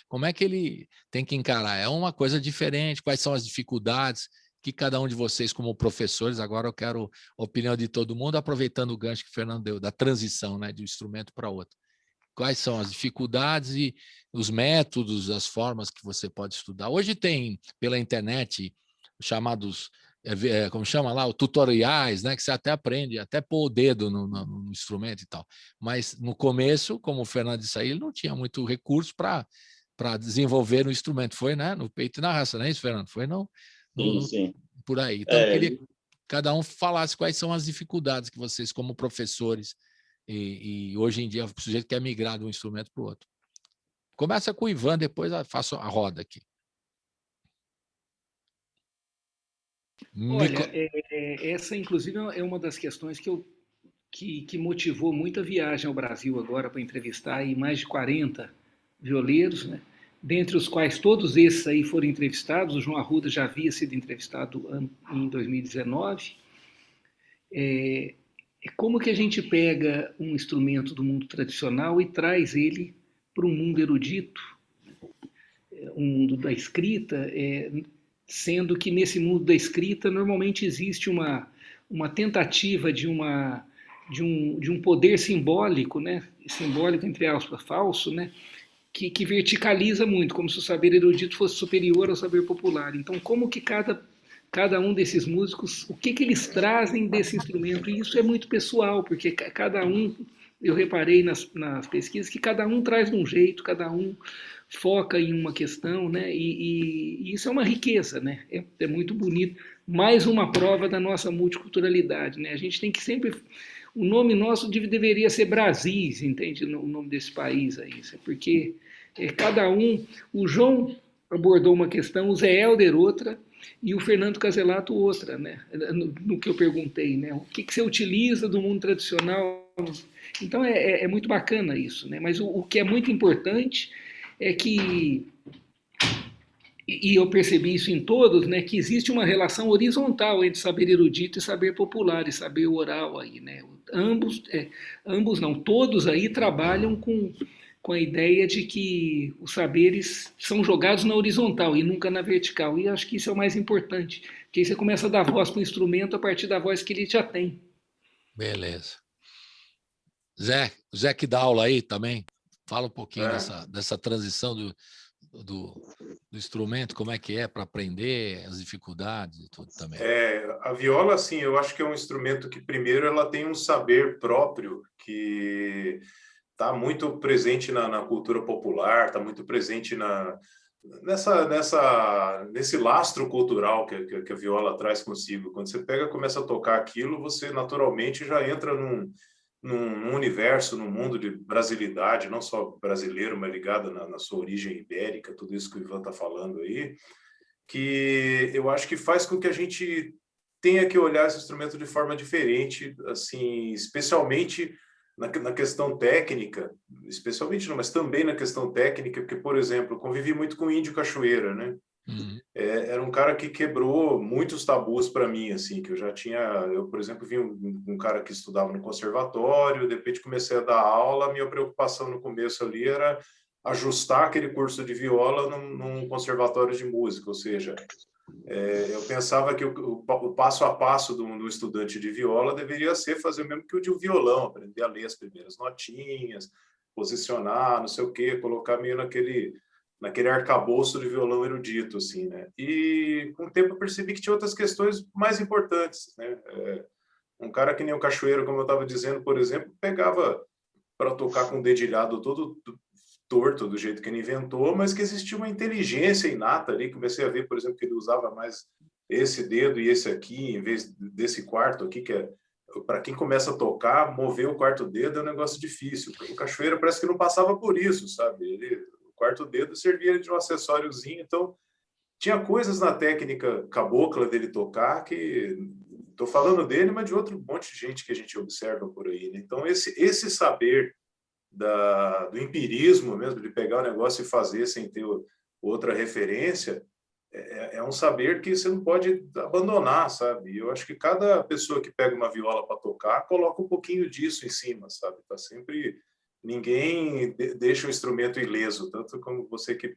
como é que ele tem que encarar? É uma coisa diferente? Quais são as dificuldades que cada um de vocês, como professores, agora eu quero a opinião de todo mundo, aproveitando o gancho que o Fernando deu, da transição, né, de um instrumento para outro. Quais são as dificuldades e os métodos, as formas que você pode estudar? Hoje tem, pela internet, chamados, como chama lá, tutoriais, né, que você até aprende, até pôr o dedo no instrumento e tal. Mas no começo, como o Fernando disse aí, ele não tinha muito recurso para desenvolver o instrumento. Foi, né, no peito e na raça, não é isso, Fernando? Foi Sim. Por aí. Então, eu queria que cada um falasse quais são as dificuldades que vocês, como professores, e hoje em dia o sujeito quer migrar de um instrumento para o outro. Começa com o Ivan, depois faço a roda aqui. Olha, essa inclusive é uma das questões que motivou muito a viagem ao Brasil agora para entrevistar aí mais de 40 violeiros, né? Dentre os quais todos esses aí foram entrevistados. O João Arruda já havia sido entrevistado em 2019. Como que a gente pega um instrumento do mundo tradicional e traz ele para um mundo erudito, um mundo da escrita, sendo que nesse mundo da escrita normalmente existe uma tentativa de um poder simbólico, né? Simbólico entre aspas, falso, né? Que verticaliza muito, como se o saber erudito fosse superior ao saber popular. Então, como que cada um desses músicos, o que eles trazem desse instrumento? E isso é muito pessoal, porque cada um, eu reparei nas pesquisas, que cada um traz de um jeito, cada um foca em uma questão, né? E isso é uma riqueza, né? É muito bonito. Mais uma prova da nossa multiculturalidade, né? A gente tem que sempre... O nome nosso deveria ser Brasis, entende? O nome desse país aí, porque cada um... O João abordou uma questão, o Zé Helder outra, e o Fernando Caselato outra, né? No que eu perguntei, né? O que você utiliza do mundo tradicional? Então é muito bacana isso, né? Mas o que é muito importante é que, e eu percebi isso em todos, né, que existe uma relação horizontal entre saber erudito e saber popular, e saber oral aí, né? Ambos não, todos aí trabalham com a ideia de que os saberes são jogados na horizontal e nunca na vertical, e acho que isso é o mais importante, porque aí você começa a dar voz para o instrumento a partir da voz que ele já tem. Beleza. Zé que dá aula aí também, fala um pouquinho dessa transição do instrumento, como é que é para aprender, as dificuldades e tudo também. A viola, assim, eu acho que é um instrumento que, primeiro, ela tem um saber próprio que está muito presente na cultura popular, está muito presente nesse lastro cultural que a viola traz consigo. Quando você começa a tocar aquilo, você naturalmente já entra num universo, num mundo de brasilidade, não só brasileiro, mas ligado na sua origem ibérica, tudo isso que o Ivan está falando aí, que eu acho que faz com que a gente tenha que olhar esse instrumento de forma diferente, assim, especialmente na questão técnica, especialmente não, mas também na questão técnica, porque, por exemplo, eu convivi muito com o Índio Cachoeira, né? Uhum. Era um cara que quebrou muitos tabus para mim, assim, que eu, por exemplo, vi um cara que estudava no conservatório, de repente comecei a dar aula, minha preocupação no começo ali era ajustar aquele curso de viola num conservatório de música, ou seja, eu pensava que o passo a passo do estudante de viola deveria ser fazer o mesmo que o de violão, aprender a ler as primeiras notinhas, posicionar, não sei o quê, colocar meio naquele arcabouço de violão erudito, assim, né? E com o tempo eu percebi que tinha outras questões mais importantes, né? Um cara que nem o Cachoeiro, como eu estava dizendo, por exemplo, pegava para tocar com o dedilhado todo torto do jeito que ele inventou, mas que existia uma inteligência inata ali. Comecei a ver, por exemplo, que ele usava mais esse dedo e esse aqui, em vez desse quarto aqui, que é, para quem começa a tocar, mover o quarto dedo é um negócio difícil. O Cachoeira parece que não passava por isso, sabe? O quarto dedo servia de um acessóriozinho, então tinha coisas na técnica cabocla dele tocar que... Estou falando dele, mas de outro monte de gente que a gente observa por aí, né? Então, esse saber do empirismo mesmo, de pegar o negócio e fazer sem ter outra referência, é um saber que você não pode abandonar, sabe? E eu acho que cada pessoa que pega uma viola para tocar coloca um pouquinho disso em cima, sabe? Tá sempre... Ninguém deixa o instrumento ileso, tanto como você que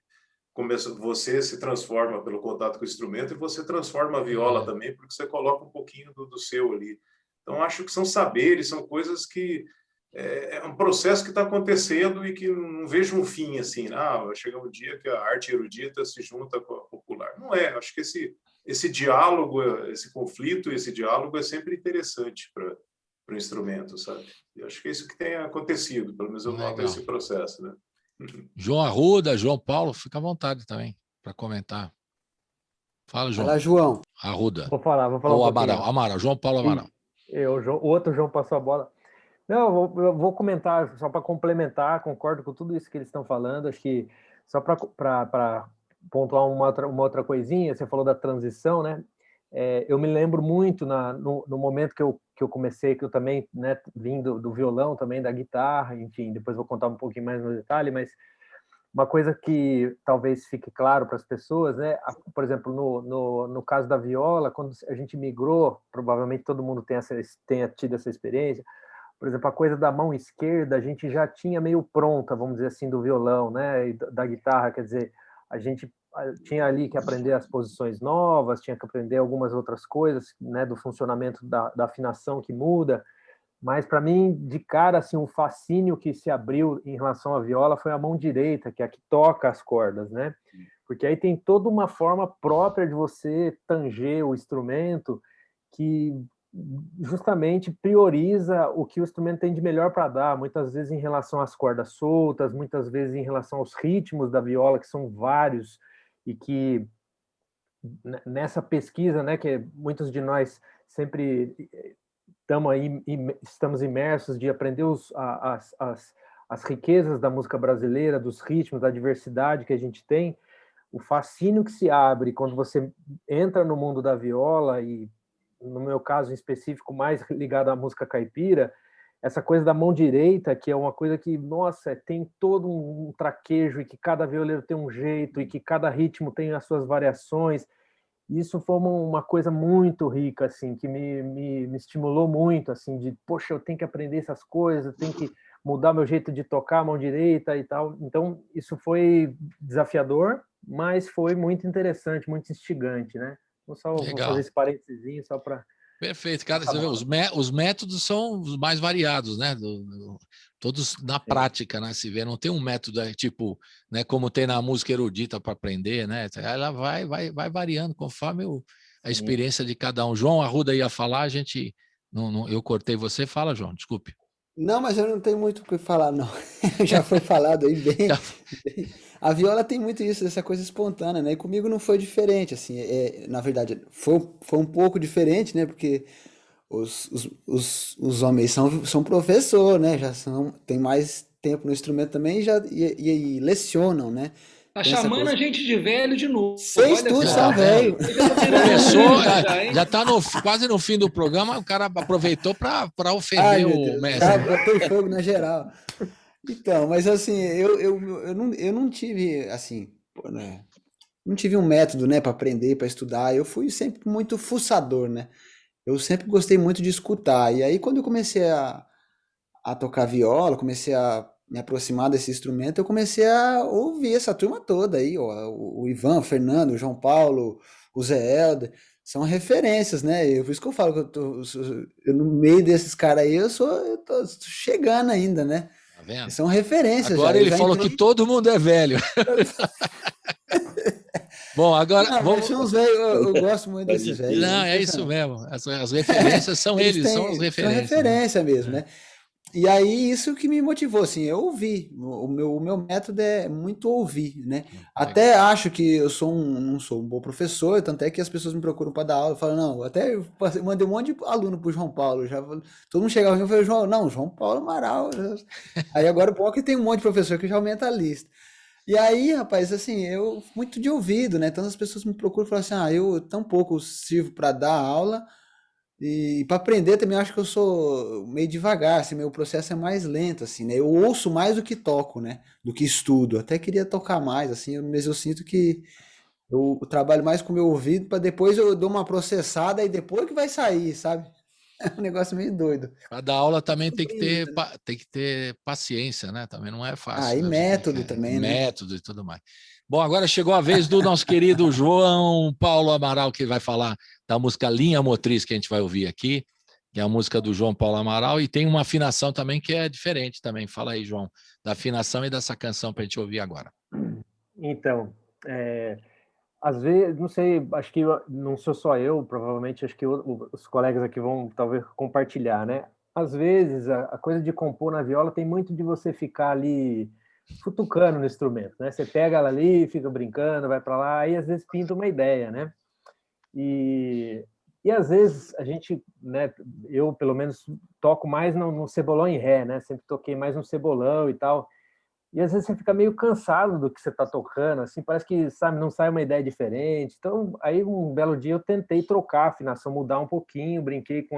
começa, você se transforma pelo contato com o instrumento e você transforma a viola também, porque você coloca um pouquinho do seu ali. Então, acho que são saberes, são coisas que... É um processo que está acontecendo e que não vejo um fim assim, vai chegar um dia que a arte erudita se junta com a popular. Não é, acho que esse diálogo, esse conflito, esse diálogo é sempre interessante para o instrumento, sabe? E acho que é isso que tem acontecido, pelo menos eu noto esse processo, né? João Arruda, João Paulo, fica à vontade também para comentar. Fala, João. Fala, João. Arruda. Vou falar Ou um Amaral, João Paulo Amaral. O outro João passou a bola. Não, eu vou comentar, só para complementar, concordo com tudo isso que eles estão falando, acho que só para pontuar uma outra coisinha, você falou da transição, né? Eu me lembro muito no momento que eu comecei, que eu também, né, vim do violão, também da guitarra, enfim, depois vou contar um pouquinho mais no detalhe, mas uma coisa que talvez fique claro para as pessoas, né? Por exemplo, no caso da viola, quando a gente migrou, provavelmente todo mundo tenha tido essa experiência. Por exemplo, a coisa da mão esquerda a gente já tinha meio pronta, vamos dizer assim, do violão, né, e da guitarra, quer dizer, a gente tinha ali que aprender as posições novas, tinha que aprender algumas outras coisas, né, do funcionamento da afinação que muda, mas para mim, de cara, assim, um fascínio que se abriu em relação à viola foi a mão direita, que é a que toca as cordas, né, porque aí tem toda uma forma própria de você tanger o instrumento que justamente prioriza o que o instrumento tem de melhor para dar, muitas vezes em relação às cordas soltas, muitas vezes em relação aos ritmos da viola, que são vários, e que nessa pesquisa, né, que muitos de nós sempre estamos imersos de aprender as riquezas da música brasileira, dos ritmos, da diversidade que a gente tem, o fascínio que se abre quando você entra no mundo da viola e, no meu caso em específico, mais ligado à música caipira, essa coisa da mão direita, que é uma coisa que, nossa, tem todo um traquejo, e que cada violeiro tem um jeito, e que cada ritmo tem as suas variações. Isso foi uma coisa muito rica, assim, que me estimulou muito, assim, de, poxa, eu tenho que aprender essas coisas, eu tenho que mudar meu jeito de tocar a mão direita e tal. Então, isso foi desafiador, mas foi muito interessante, muito instigante, né? Vou fazer esse parênteses só para... Perfeito, cara. Você vê, os métodos são os mais variados, né? Todos na prática, né? Se vê, não tem um método tipo, né? Como tem na música erudita para aprender, né? Ela vai variando conforme a experiência de cada um. João Arruda ia falar, a gente, eu cortei você. Fala, João. Desculpe. Não, mas eu não tenho muito o que falar, não. Já foi falado aí bem. A viola tem muito isso, essa coisa espontânea, né? E comigo não foi diferente, assim. Na verdade, foi um pouco diferente, né? Porque os homens são professor, né? Tem mais tempo no instrumento também e lecionam, né? Tá chamando a gente de velho de novo. Vocês todos são velhos. Começou, já está quase no fim do programa, o cara aproveitou para ofender o mestre. Botei fogo na geral. Então, mas assim, eu não tive, assim, né, não tive um método, né, para aprender, para estudar. Eu fui sempre muito fuçador, né? Eu sempre gostei muito de escutar. E aí, quando eu comecei a tocar viola, comecei a me aproximar desse instrumento, eu comecei a ouvir essa turma toda aí, ó, o Ivan, o Fernando, o João Paulo, o Zé Helder, são referências, né? Por isso que eu falo que eu no meio desses caras aí, eu tô chegando ainda, né? Tá vendo? São referências. Agora ele falou que todo mundo é velho. Bom, agora vamos... eu gosto muito desses velhos. Não, é isso mesmo. As referências são eles, são as referências. São referência mesmo, né? E aí, isso que me motivou, assim, eu ouvi. O meu método é muito ouvir, né? Até acho que eu não sou um bom professor, tanto é que as pessoas me procuram para dar aula, falam, não, até eu mandei um monte de aluno pro João Paulo, todo mundo chegava e falava, João Paulo Amaral. Aí agora o bom é que tem um monte de professor que já aumenta a lista. E aí, rapaz, assim, eu muito de ouvido, né? Tantas pessoas me procuram e falam assim, eu tão pouco sirvo para dar aula, e para aprender também eu acho que eu sou meio devagar, assim, meu processo é mais lento, assim, né? Eu ouço mais do que toco, né? Do que estudo. Até queria tocar mais, assim, mas eu sinto que eu trabalho mais com o meu ouvido para depois eu dou uma processada e depois que vai sair, sabe? É um negócio meio doido. Para dar aula também tem Descobrindo, né? que ter paciência, né? Também não é Ah, fácil, e né? Você tem que método também, né? método e tudo mais. Bom, agora chegou a vez do nosso querido João Paulo Amaral, que vai falar da música Linha Motriz, que a gente vai ouvir aqui, que é a música do João Paulo Amaral, e tem uma afinação também que é diferente também. Fala aí, João, da afinação e dessa canção para a gente ouvir agora. Então, às vezes, não sei, acho que não sou só eu, provavelmente acho que os colegas aqui vão talvez compartilhar, né? Às vezes, a coisa de compor na viola tem muito de você ficar ali futucando no instrumento, né? Você pega ela ali, fica brincando, vai para lá, e às vezes pinta uma ideia, né? E às vezes a gente, né, eu pelo menos toco mais no cebolão em ré, né? Sempre toquei mais no cebolão e tal. E às vezes você fica meio cansado do que você está tocando, assim, parece que, sabe, não sai uma ideia diferente. Então, aí um belo dia eu tentei trocar a afinação, mudar um pouquinho, brinquei com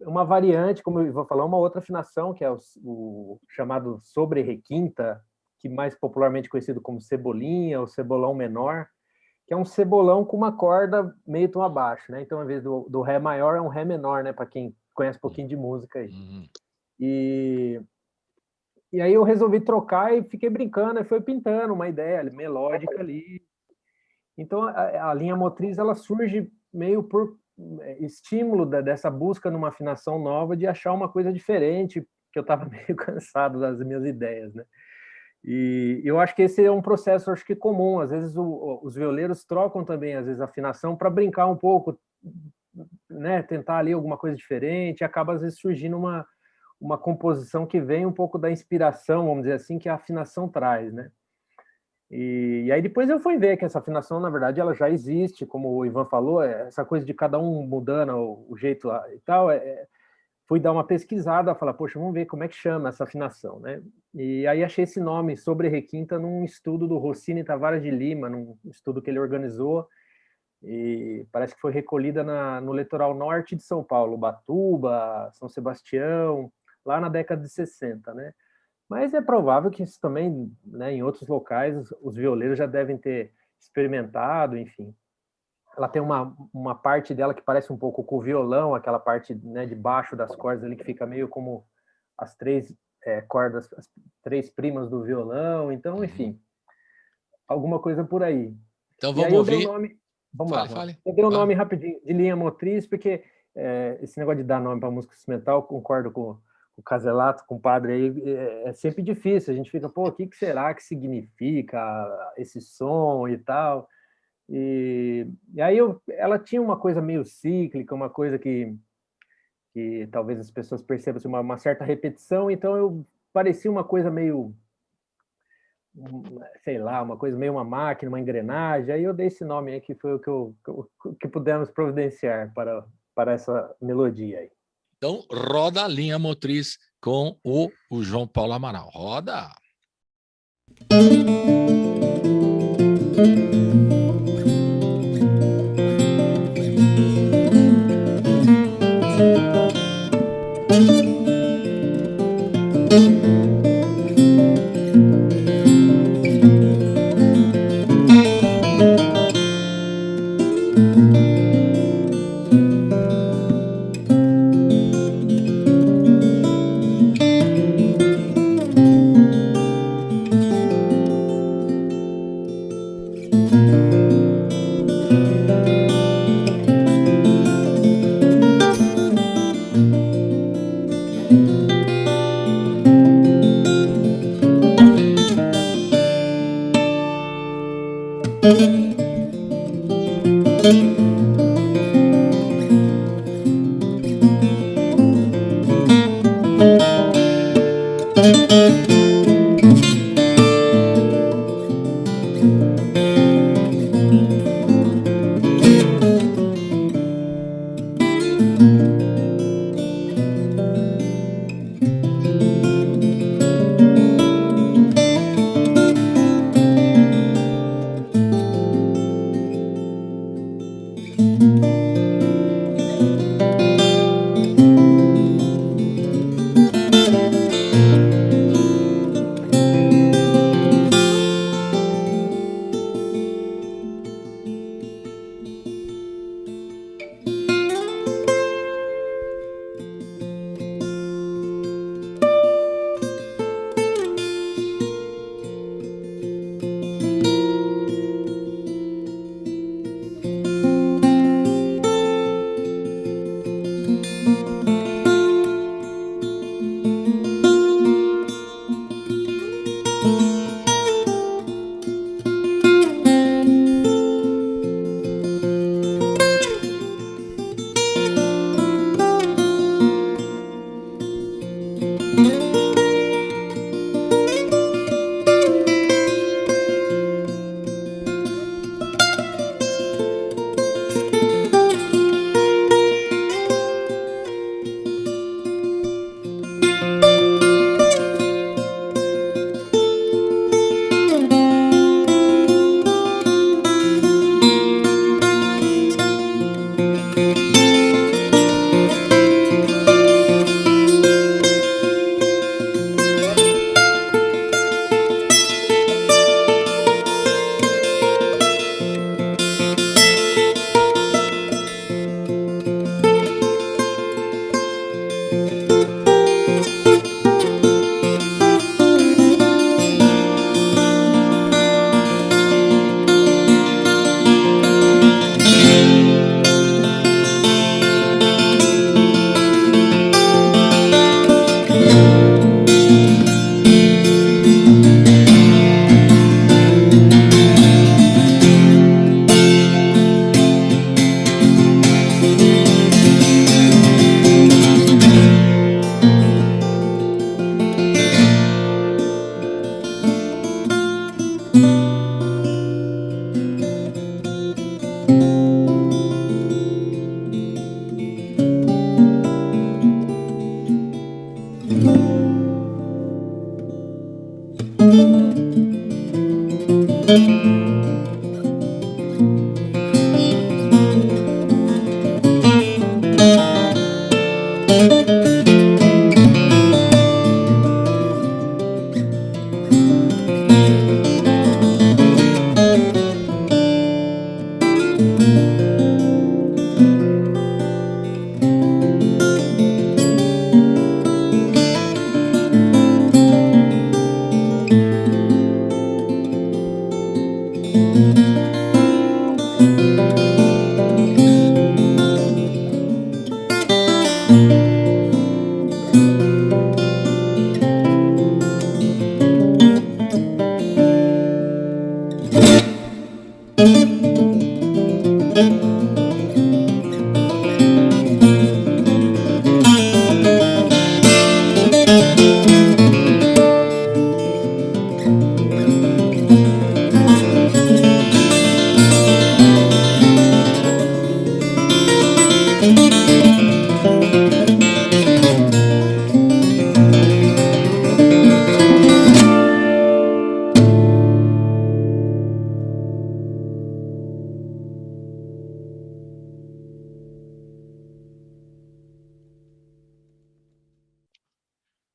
uma variante, como eu vou falar, uma outra afinação, que é o chamado sobre requinta, que mais popularmente conhecido como cebolinha ou cebolão menor, que é um cebolão com uma corda meio tom abaixo, né? Então, ao invés do ré maior, é um ré menor, né? Para quem conhece um pouquinho de música aí. E aí eu resolvi trocar e fiquei brincando, e foi pintando uma ideia melódica ali. Então, a linha motriz, ela surge meio por estímulo dessa busca numa afinação nova, de achar uma coisa diferente, que eu estava meio cansado das minhas ideias, né? E eu acho que esse é um processo, acho que comum. Às vezes os violeiros trocam também, às vezes, a afinação para brincar um pouco, né? Tentar ali alguma coisa diferente, e acaba, às vezes, surgindo uma composição que vem um pouco da inspiração, vamos dizer assim, que a afinação traz, né? E aí depois eu fui ver que essa afinação, na verdade, ela já existe, como o Ivan falou, essa coisa de cada um mudando o jeito e tal, fui dar uma pesquisada, falar, poxa, vamos ver como é que chama essa afinação, né? E aí achei esse nome, sobre requinta, num estudo do Rossini Tavares de Lima, num estudo que ele organizou, e parece que foi recolhida no litoral norte de São Paulo, Ubatuba, São Sebastião, lá na década de 60, né? Mas é provável que isso também, né, em outros locais, os violeiros já devem ter experimentado, enfim. Ela tem uma parte dela que parece um pouco com o violão, aquela parte, né, de baixo das cordas ali, que fica meio como as três cordas, as três primas do violão. Então, enfim, alguma coisa por aí. Então E vamos aí eu ouvir. dei o nome, vamos lá. Fale. Eu dei o nome rapidinho de linha motriz, porque esse negócio de dar nome para música instrumental, concordo com o Caselato, com o padre aí, é sempre difícil. A gente fica, pô, o que será que significa esse som e tal? E aí ela tinha uma coisa meio cíclica, uma coisa que talvez as pessoas percebam assim, uma certa repetição, então eu parecia uma coisa meio, sei lá, uma coisa meio uma máquina, uma engrenagem. Aí eu dei esse nome aí, que foi o que pudemos providenciar para essa melodia aí. Então, roda a linha motriz com o João Paulo Amaral. Roda!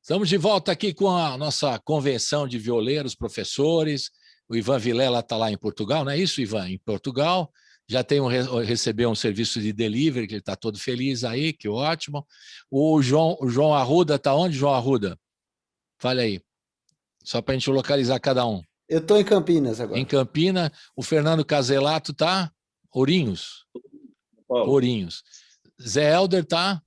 Estamos de volta aqui com a nossa convenção de violeiros, professores. O Ivan Vilela está lá em Portugal, não é isso, Ivan? Em Portugal. Já recebeu um serviço de delivery, que ele está todo feliz aí, que ótimo. O João Arruda está onde, João Arruda? Fale aí, só para a gente localizar cada um. Eu estou em Campinas agora. Em Campinas. O Fernando Caselato está? Ourinhos? Ourinhos. Zé Helder está?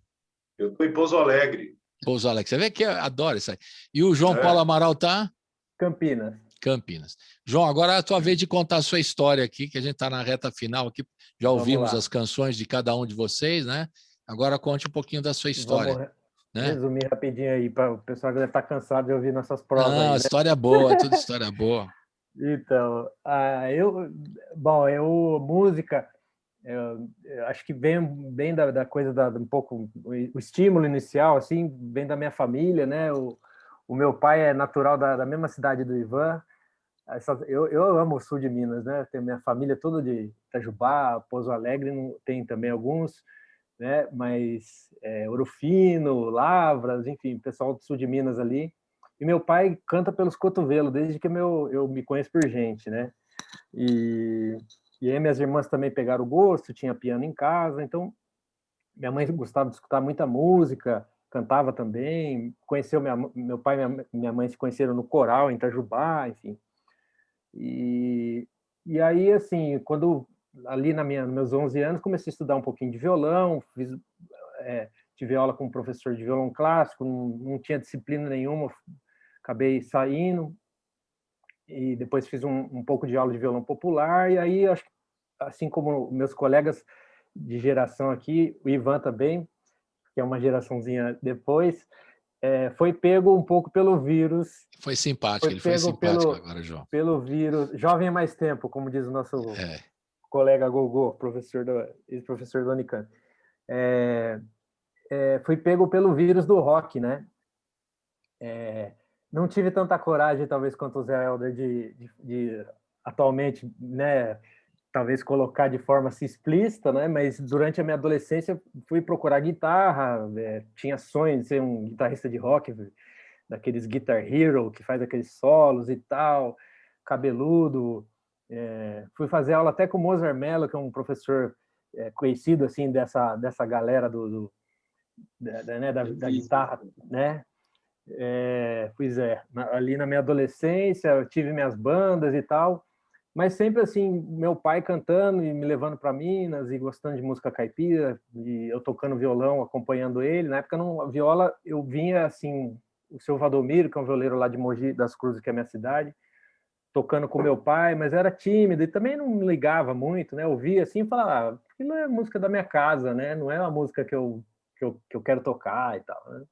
Eu estou em Pouso Alegre. Pouso Alegre. Você vê que eu adoro isso aí. E o João Paulo Amaral está? Campinas. Campinas. João, agora é a tua vez de contar a sua história aqui, que a gente está na reta final aqui. Já ouvimos as canções de cada um de vocês, né? Agora conte um pouquinho da sua história. Vamos né? resumir rapidinho aí, para o pessoal que deve estar cansado de ouvir nossas provas. Não, aí, né? história boa, tudo história boa. Então, música, eu acho que vem bem da coisa um pouco, o estímulo inicial, assim, vem da minha família, né? O meu pai é natural da mesma cidade do Ivan. Eu amo o sul de Minas, né? Tem minha família toda de Itajubá, Pouso Alegre, tem também alguns, né? Mas Ouro Fino, Lavras, enfim, pessoal do sul de Minas ali. E meu pai canta pelos cotovelos, desde que eu me conheço por gente, né? E aí minhas irmãs também pegaram o gosto, tinha piano em casa, então minha mãe gostava de escutar muita música, cantava também, conheceu meu pai e minha mãe se conheceram no coral em Itajubá, enfim. E aí, assim, quando ali nos meus 11 anos, comecei a estudar um pouquinho de violão, tive aula com um professor de violão clássico, não tinha disciplina nenhuma, acabei saindo, e depois fiz um pouco de aula de violão popular, e aí, acho que, assim como meus colegas de geração aqui, o Ivan também, que é uma geraçãozinha depois, foi pego um pouco pelo vírus. Foi simpático, ele foi simpático agora, João. Pelo vírus, jovem é mais tempo, como diz o nosso colega Gogô, ex-professor do Unicamp. Fui pego pelo vírus do rock, né? Não tive tanta coragem, talvez, quanto o Zé Helder, de atualmente, né, talvez colocar de forma assim, explícita, né? Mas durante a minha adolescência fui procurar guitarra, tinha sonho de ser um guitarrista de rock, daqueles Guitar Hero, que faz aqueles solos e tal, cabeludo. Fui fazer aula até com o Mozart Mello, que é um professor conhecido assim dessa galera da guitarra, né? Ali na minha adolescência eu tive minhas bandas e tal, mas sempre assim, meu pai cantando e me levando para Minas e gostando de música caipira, e eu tocando violão, acompanhando ele. Na época, a viola, eu vinha assim, o seu Valdomiro, que é um violeiro lá de Mogi das Cruzes, que é a minha cidade, tocando com meu pai, mas era tímido e também não me ligava muito, né? Ouvia assim e falava, aquilo é música da minha casa, né? Não é uma música que eu quero tocar e tal, né?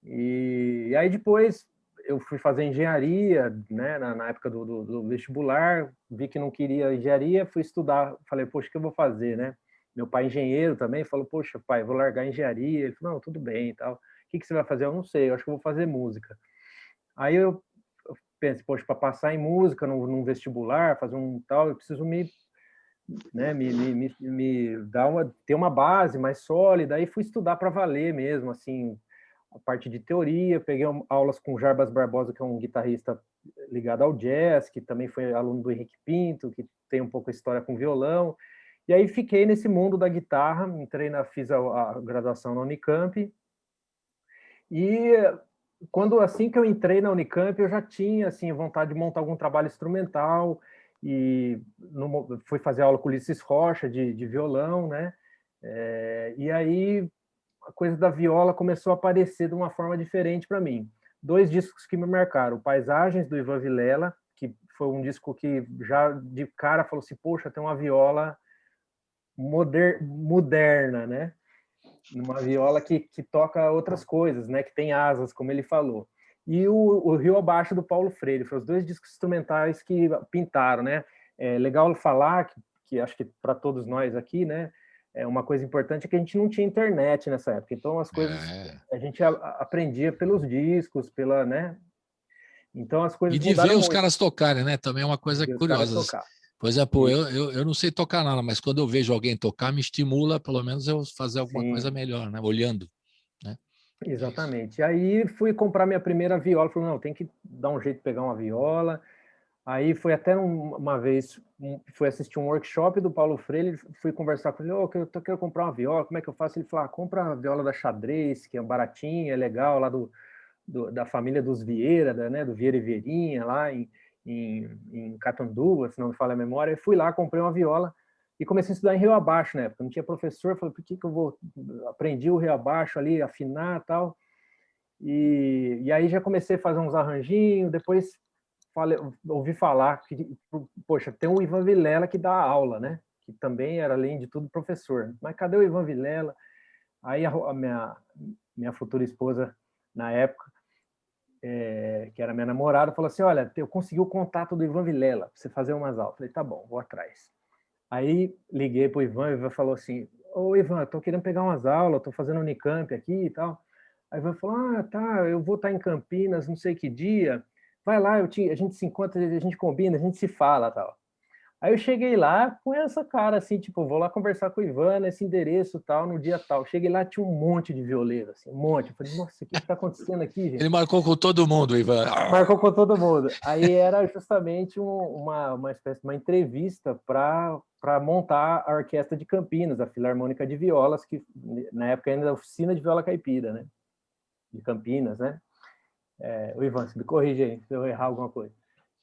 E aí depois eu fui fazer engenharia, né, na época do vestibular, vi que não queria engenharia, fui estudar, falei, poxa, o que eu vou fazer, né? Meu pai é engenheiro também, falou, poxa, pai, vou largar a engenharia. Ele falou, não, tudo bem e tal. O que você vai fazer? Eu não sei, eu acho que eu vou fazer música. Aí eu pensei, poxa, para passar em música num vestibular, fazer um tal, eu preciso ter uma base mais sólida. Aí fui estudar para valer mesmo, assim, a parte de teoria, peguei aulas com o Jarbas Barbosa, que é um guitarrista ligado ao jazz, que também foi aluno do Henrique Pinto, que tem um pouco a história com violão. E aí fiquei nesse mundo da guitarra, fiz a graduação na Unicamp. E assim que eu entrei na Unicamp, eu já tinha assim vontade de montar algum trabalho instrumental, e fui fazer aula com o Ulisses Rocha de violão, né? E aí a coisa da viola começou a aparecer de uma forma diferente para mim. 2 discos que me marcaram: Paisagens, do Ivan Vilela, que foi um disco que já de cara falou assim, poxa, tem uma viola moderna, né? Numa viola que toca outras coisas, né? Que tem asas, como ele falou. E o Rio Abaixo, do Paulo Freire, foram os 2 discos instrumentais que pintaram, né? É legal falar que acho que para todos nós aqui, né? É uma coisa importante é que a gente não tinha internet nessa época, então as coisas a gente aprendia pelos discos, né? Então as coisas E de mudaram ver os muito. caras tocarem, né? Também é uma coisa curiosa. Por exemplo, eu não sei tocar nada, mas quando eu vejo alguém tocar, me estimula, pelo menos, eu fazer alguma coisa melhor, né? Olhando, né? Exatamente. E aí fui comprar minha primeira viola, falei, não, tem que dar um jeito de pegar uma viola. Aí fui até uma vez, fui assistir um workshop do Paulo Freire, fui conversar com ele, eu quero comprar uma viola, como é que eu faço? Ele falou, compra a viola da Xadrez, que é baratinha, é legal, lá da família dos Vieira, né, do Vieira e Vieirinha, lá em Catanduva, se não me falha a memória. E fui lá, comprei uma viola e comecei a estudar em Rio Abaixo na época. Não tinha professor, falei, por que eu vou... Aprendi o Rio Abaixo ali, afinar e tal. E aí já comecei a fazer uns arranjinhos, depois ouvi falar que, poxa, tem o Ivan Vilela que dá aula, né? Que também era, além de tudo, professor. Mas cadê o Ivan Vilela? Aí a minha futura esposa, na época, que era minha namorada, falou assim, olha, eu consegui o contato do Ivan Vilela, para você fazer umas aulas. Falei, tá bom, vou atrás. Aí liguei para o Ivan falou assim, ô Ivan, estou querendo pegar umas aulas, estou fazendo Unicamp aqui e tal. Aí o Ivan falou, tá, eu vou estar em Campinas, não sei que dia, vai lá, a gente se encontra, a gente combina, a gente se fala tal. Aí eu cheguei lá com essa cara assim, tipo, vou lá conversar com o Ivan nesse endereço tal, no dia tal. Cheguei lá, tinha um monte de violeiro, assim, um monte. Eu falei, nossa, o que está acontecendo aqui, gente? Ele marcou com todo mundo, Ivan. Marcou com todo mundo. Aí era justamente uma espécie de uma entrevista para montar a Orquestra de Campinas, a Filarmônica de Violas, que na época ainda era a Oficina de Viola Caipira, né? De Campinas, né? O Ivan, você me corrige aí, se eu errar alguma coisa.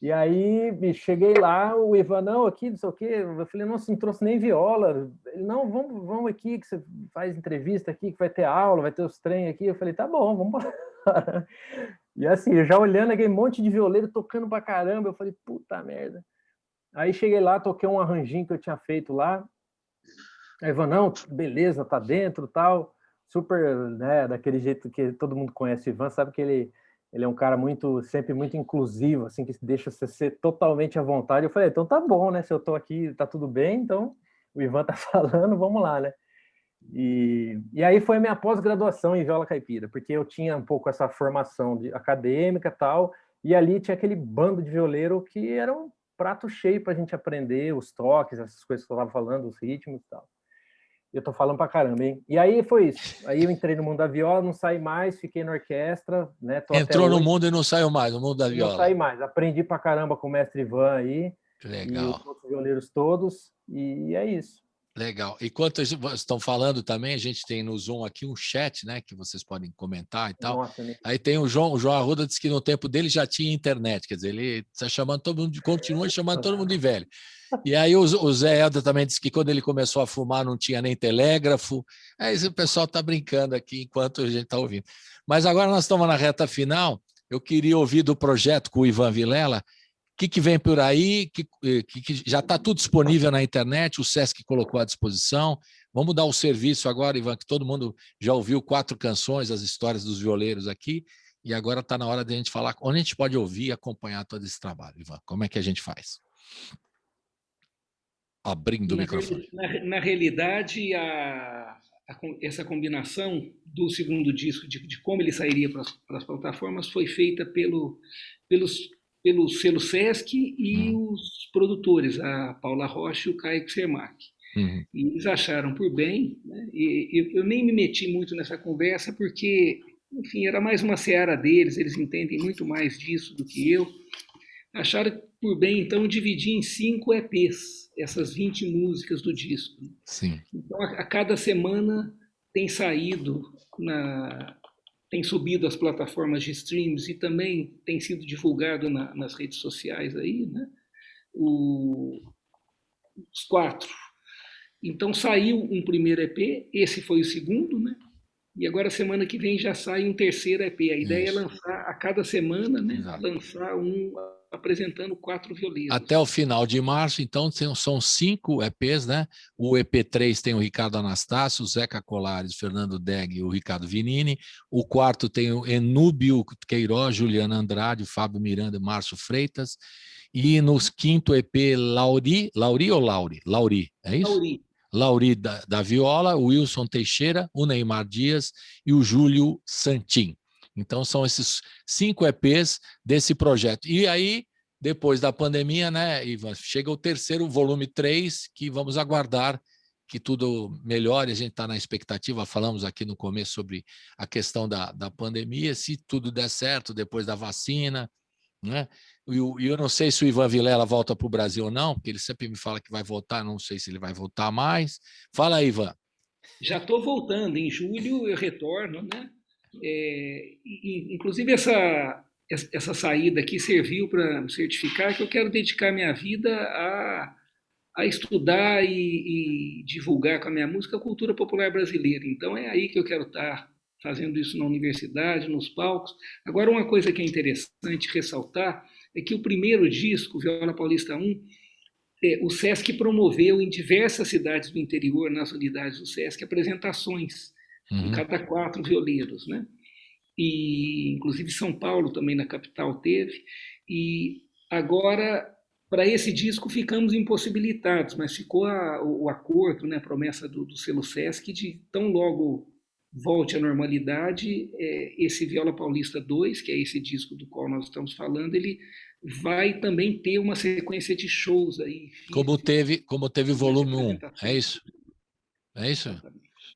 E aí, cheguei lá, o Ivan, não, aqui, não sei o quê. Eu falei, nossa, não trouxe nem viola. Ele, não, vamos aqui, que você faz entrevista aqui, que vai ter aula, vai ter os trem aqui. Eu falei, tá bom, vamos embora. E assim, já olhando aquele monte de violeiro tocando pra caramba, eu falei, puta merda. Aí cheguei lá, toquei um arranjinho que eu tinha feito lá. Aí Ivan, não, beleza, tá dentro, tal. Super, né, daquele jeito que todo mundo conhece o Ivan, sabe que ele é um cara sempre muito inclusivo, assim, que deixa você ser totalmente à vontade. Eu falei, então tá bom, né? Se eu tô aqui, tá tudo bem, então o Ivan tá falando, vamos lá, né? E aí foi a minha pós-graduação em viola caipira, porque eu tinha um pouco essa formação acadêmica e tal, e ali tinha aquele bando de violeiro que era um prato cheio para a gente aprender os toques, essas coisas que eu estava falando, os ritmos e tal. Eu tô falando pra caramba, hein? E aí foi isso. Aí eu entrei no mundo da viola, não saí mais, fiquei na orquestra, né? Entrou no mundo e não saiu mais, no mundo da viola. Não saí mais. Aprendi pra caramba com o mestre Ivan aí. Legal. E os outros violeiros todos. E é isso. Legal. Enquanto estão falando também, a gente tem no Zoom aqui um chat, né, que vocês podem comentar e tal. Nossa, né? Aí tem o João Arruda disse que no tempo dele já tinha internet, quer dizer, ele está chamando todo mundo, continua chamando todo mundo de velho. E aí o Zé Helder também disse que quando ele começou a fumar não tinha nem telégrafo. Aí o pessoal está brincando aqui enquanto a gente está ouvindo. Mas agora nós estamos na reta final. Eu queria ouvir do projeto com o Ivan Vilela. O que vem por aí, que já está tudo disponível na internet, o Sesc colocou à disposição. Vamos dar o serviço agora, Ivan, que todo mundo já ouviu 4 canções, as histórias dos violeiros aqui, e agora está na hora de a gente falar onde a gente pode ouvir e acompanhar todo esse trabalho, Ivan. Como é que a gente faz? Abrindo o microfone. Na realidade, essa combinação do segundo disco, de como ele sairia para as plataformas, foi feita pelo selo Sesc e os produtores, a Paula Rocha e o Caio Xermac. E eles acharam por bem, né? E eu nem me meti muito nessa conversa, porque, enfim, era mais uma seara deles, eles entendem muito mais disso do que eu. Acharam por bem, então, dividir em 5 EPs, essas 20 músicas do disco. Sim. Então, a cada semana tem subido às plataformas de streams e também tem sido divulgado nas redes sociais aí, né? Os 4. Então saiu um primeiro EP, esse foi o segundo, né? E agora, semana que vem, já sai um terceiro EP. A ideia Isso. é lançar a cada semana, né? Exato. Lançar um apresentando 4 violeiros. Até o final de março, então, são 5 EPs, né? O EP3 tem o Ricardo Anastácio, o Zeca Colares, o Fernando Deg e o Ricardo Vinini. O quarto tem o Enúbio Queiroz, Juliana Andrade, Fábio Miranda e Márcio Freitas. E no quinto EP, Lauri, é isso? Lauri. Lauri da viola, o Wilson Teixeira, o Neymar Dias e o Júlio Santin. Então, são esses 5 EPs desse projeto. E aí, depois da pandemia, né, Ivan, chega o terceiro, volume 3, que vamos aguardar que tudo melhore. A gente está na expectativa, falamos aqui no começo sobre a questão da pandemia, se tudo der certo depois da vacina, né? E eu não sei se o Ivan Vilela volta para o Brasil ou não, porque ele sempre me fala que vai voltar, não sei se ele vai voltar mais. Fala aí, Ivan. Já estou voltando, em julho eu retorno, né? Inclusive essa saída aqui serviu para certificar que eu quero dedicar minha vida a estudar e divulgar com a minha música a cultura popular brasileira. Então é aí que eu quero estar fazendo isso na universidade, nos palcos. Agora, uma coisa que é interessante ressaltar é que o primeiro disco, Viola Paulista 1, o SESC promoveu em diversas cidades do interior, nas unidades do SESC, apresentações com cada 4 violeiros, né? E, inclusive, São Paulo também, na capital, teve. E agora, para esse disco, ficamos impossibilitados, mas ficou o acordo, né, a promessa do selo SESC de tão logo volte à normalidade, esse Viola Paulista 2, que é esse disco do qual nós estamos falando, ele vai também ter uma sequência de shows aí. Como teve o volume 1, é isso? É isso?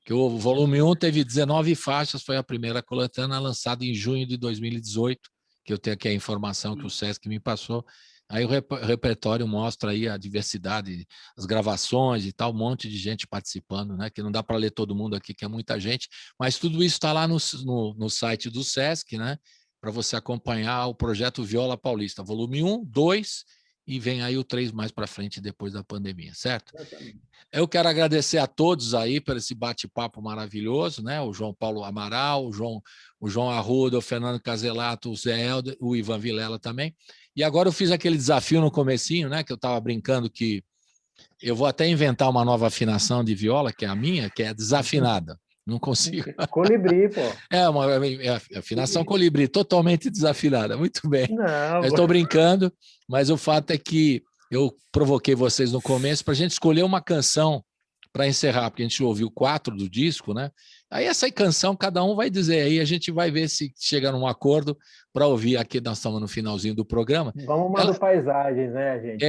Que o volume 1 teve 19 faixas, foi a primeira coletânea lançada em junho de 2018, que eu tenho aqui a informação que o SESC me passou. Aí o repertório mostra aí a diversidade, as gravações e tal, um monte de gente participando, né? Que não dá para ler todo mundo aqui, que é muita gente, mas tudo isso está lá no site do SESC, né? Para você acompanhar o projeto Viola Paulista, volume 1, 2, e vem aí o 3 mais para frente, depois da pandemia, certo? Exatamente. Eu quero agradecer a todos aí por esse bate-papo maravilhoso, né? O João Paulo Amaral, o João Arruda, o Fernando Caselato, o Zé Helder, o Ivan Vilela também. E agora eu fiz aquele desafio no comecinho, né? Que eu estava brincando que eu vou até inventar uma nova afinação de viola, que é a minha, que é desafinada. Não consigo. Colibri, pô. É afinação colibri, totalmente desafinada. Muito bem. Não, eu estou brincando, mas o fato é que eu provoquei vocês no começo para a gente escolher uma canção para encerrar, porque a gente ouviu 4 do disco, né? Aí essa canção, cada um vai dizer aí, a gente vai ver se chega num acordo para ouvir aqui, nós estamos no finalzinho do programa. Vamos mandar paisagens, né, gente?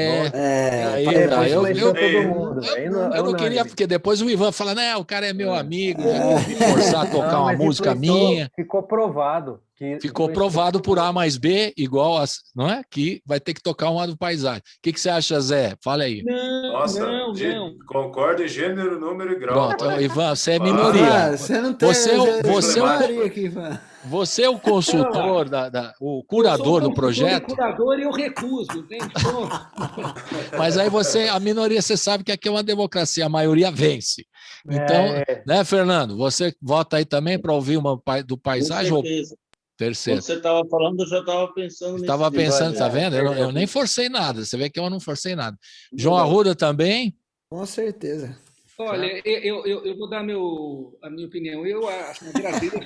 Eu não queria, porque depois o Ivan fala, né, o cara é meu amigo, me forçar a tocar uma música minha. Ficou provado. Ficou provado por A mais B, igual a, não é? Que vai ter que tocar uma do paisagem. O que você acha, Zé? Fala aí. Não. Concordo em gênero, número e grau. Pronto, Ivan, você é minoria. Você não tem. Você é o consultor, o curador do projeto. O curador eu recuso, entende? Mas aí a minoria, você sabe que aqui é uma democracia, a maioria vence. Então, né, Fernando? Você vota aí também para ouvir uma do paisagem? Com certeza. Terceiro. Quando você estava falando, eu já estava pensando. Estava pensando, tá vendo? Eu nem forcei nada. Você vê que eu não forcei nada. João Arruda também? Com certeza. Olha, eu vou dar a minha opinião. Eu agradeço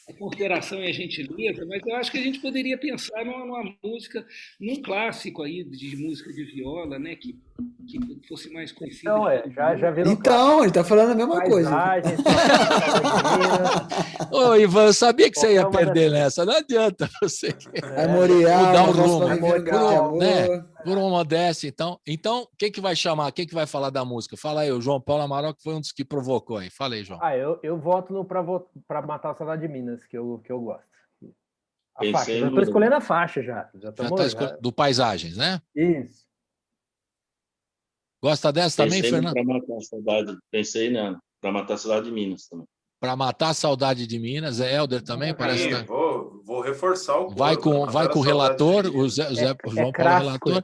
a consideração e a gentileza, mas eu acho que a gente poderia pensar numa música, num clássico aí de música de viola, né, que fosse mais conhecido. Não, já virou. Então, ele está falando a mesma coisa. Ô, Ivan, eu sabia que você ia perder nessa. Não adianta você mudar o rumo. Por uma modéstia, então. Então, quem que vai chamar? Quem que vai falar da música? Fala aí, o João Paulo Amaral, que foi um dos que provocou aí. Fala aí, João. Eu voto no Pra Matar a Saudade de Minas, que eu gosto. A faixa. Eu estou escolhendo a faixa já. Do Paisagens, né? Isso. Gosta dessa também, Fernando? Para matar a saudade. Pensei Para Matar a Saudade de Minas também. Para Matar a Saudade de Minas, é Helder também? Parece que vou reforçar o vai com o relator, o João Paulo relator,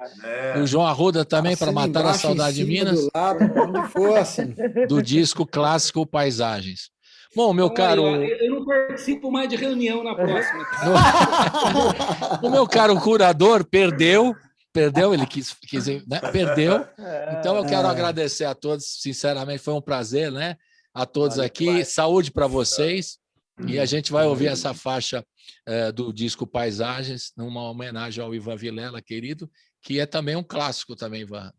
e o João Arruda também, Para Matar a Saudade de Minas, onde for, assim. do disco clássico Paisagens. Bom, meu caro... Eu não participo mais de reunião na próxima. O meu caro curador perdeu, ele quis né? Perdeu. Então eu quero agradecer a todos, sinceramente, foi um prazer, né? A todos aqui, saúde para vocês. E a gente vai ouvir essa faixa do disco Paisagens, numa homenagem ao Ivan Vilela, querido, que é também um clássico também, Ivan.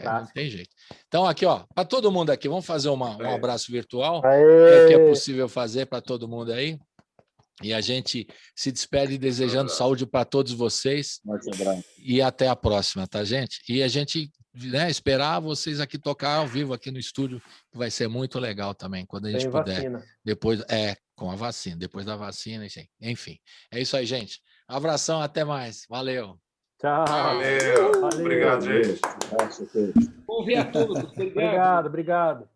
Não tem jeito. Então, aqui, ó, para todo mundo aqui, vamos fazer um abraço virtual, que é possível fazer para todo mundo aí. E a gente se despede desejando saúde para todos vocês. E até a próxima, tá, gente? E a gente, né, esperar vocês aqui tocar ao vivo aqui no estúdio, que vai ser muito legal também, quando a gente puder. Vacina. Depois, com a vacina, depois da vacina, enfim. É isso aí, gente. Abração, até mais. Valeu. Tchau. Valeu. Obrigado, gente. Bom ver a todos. Obrigado.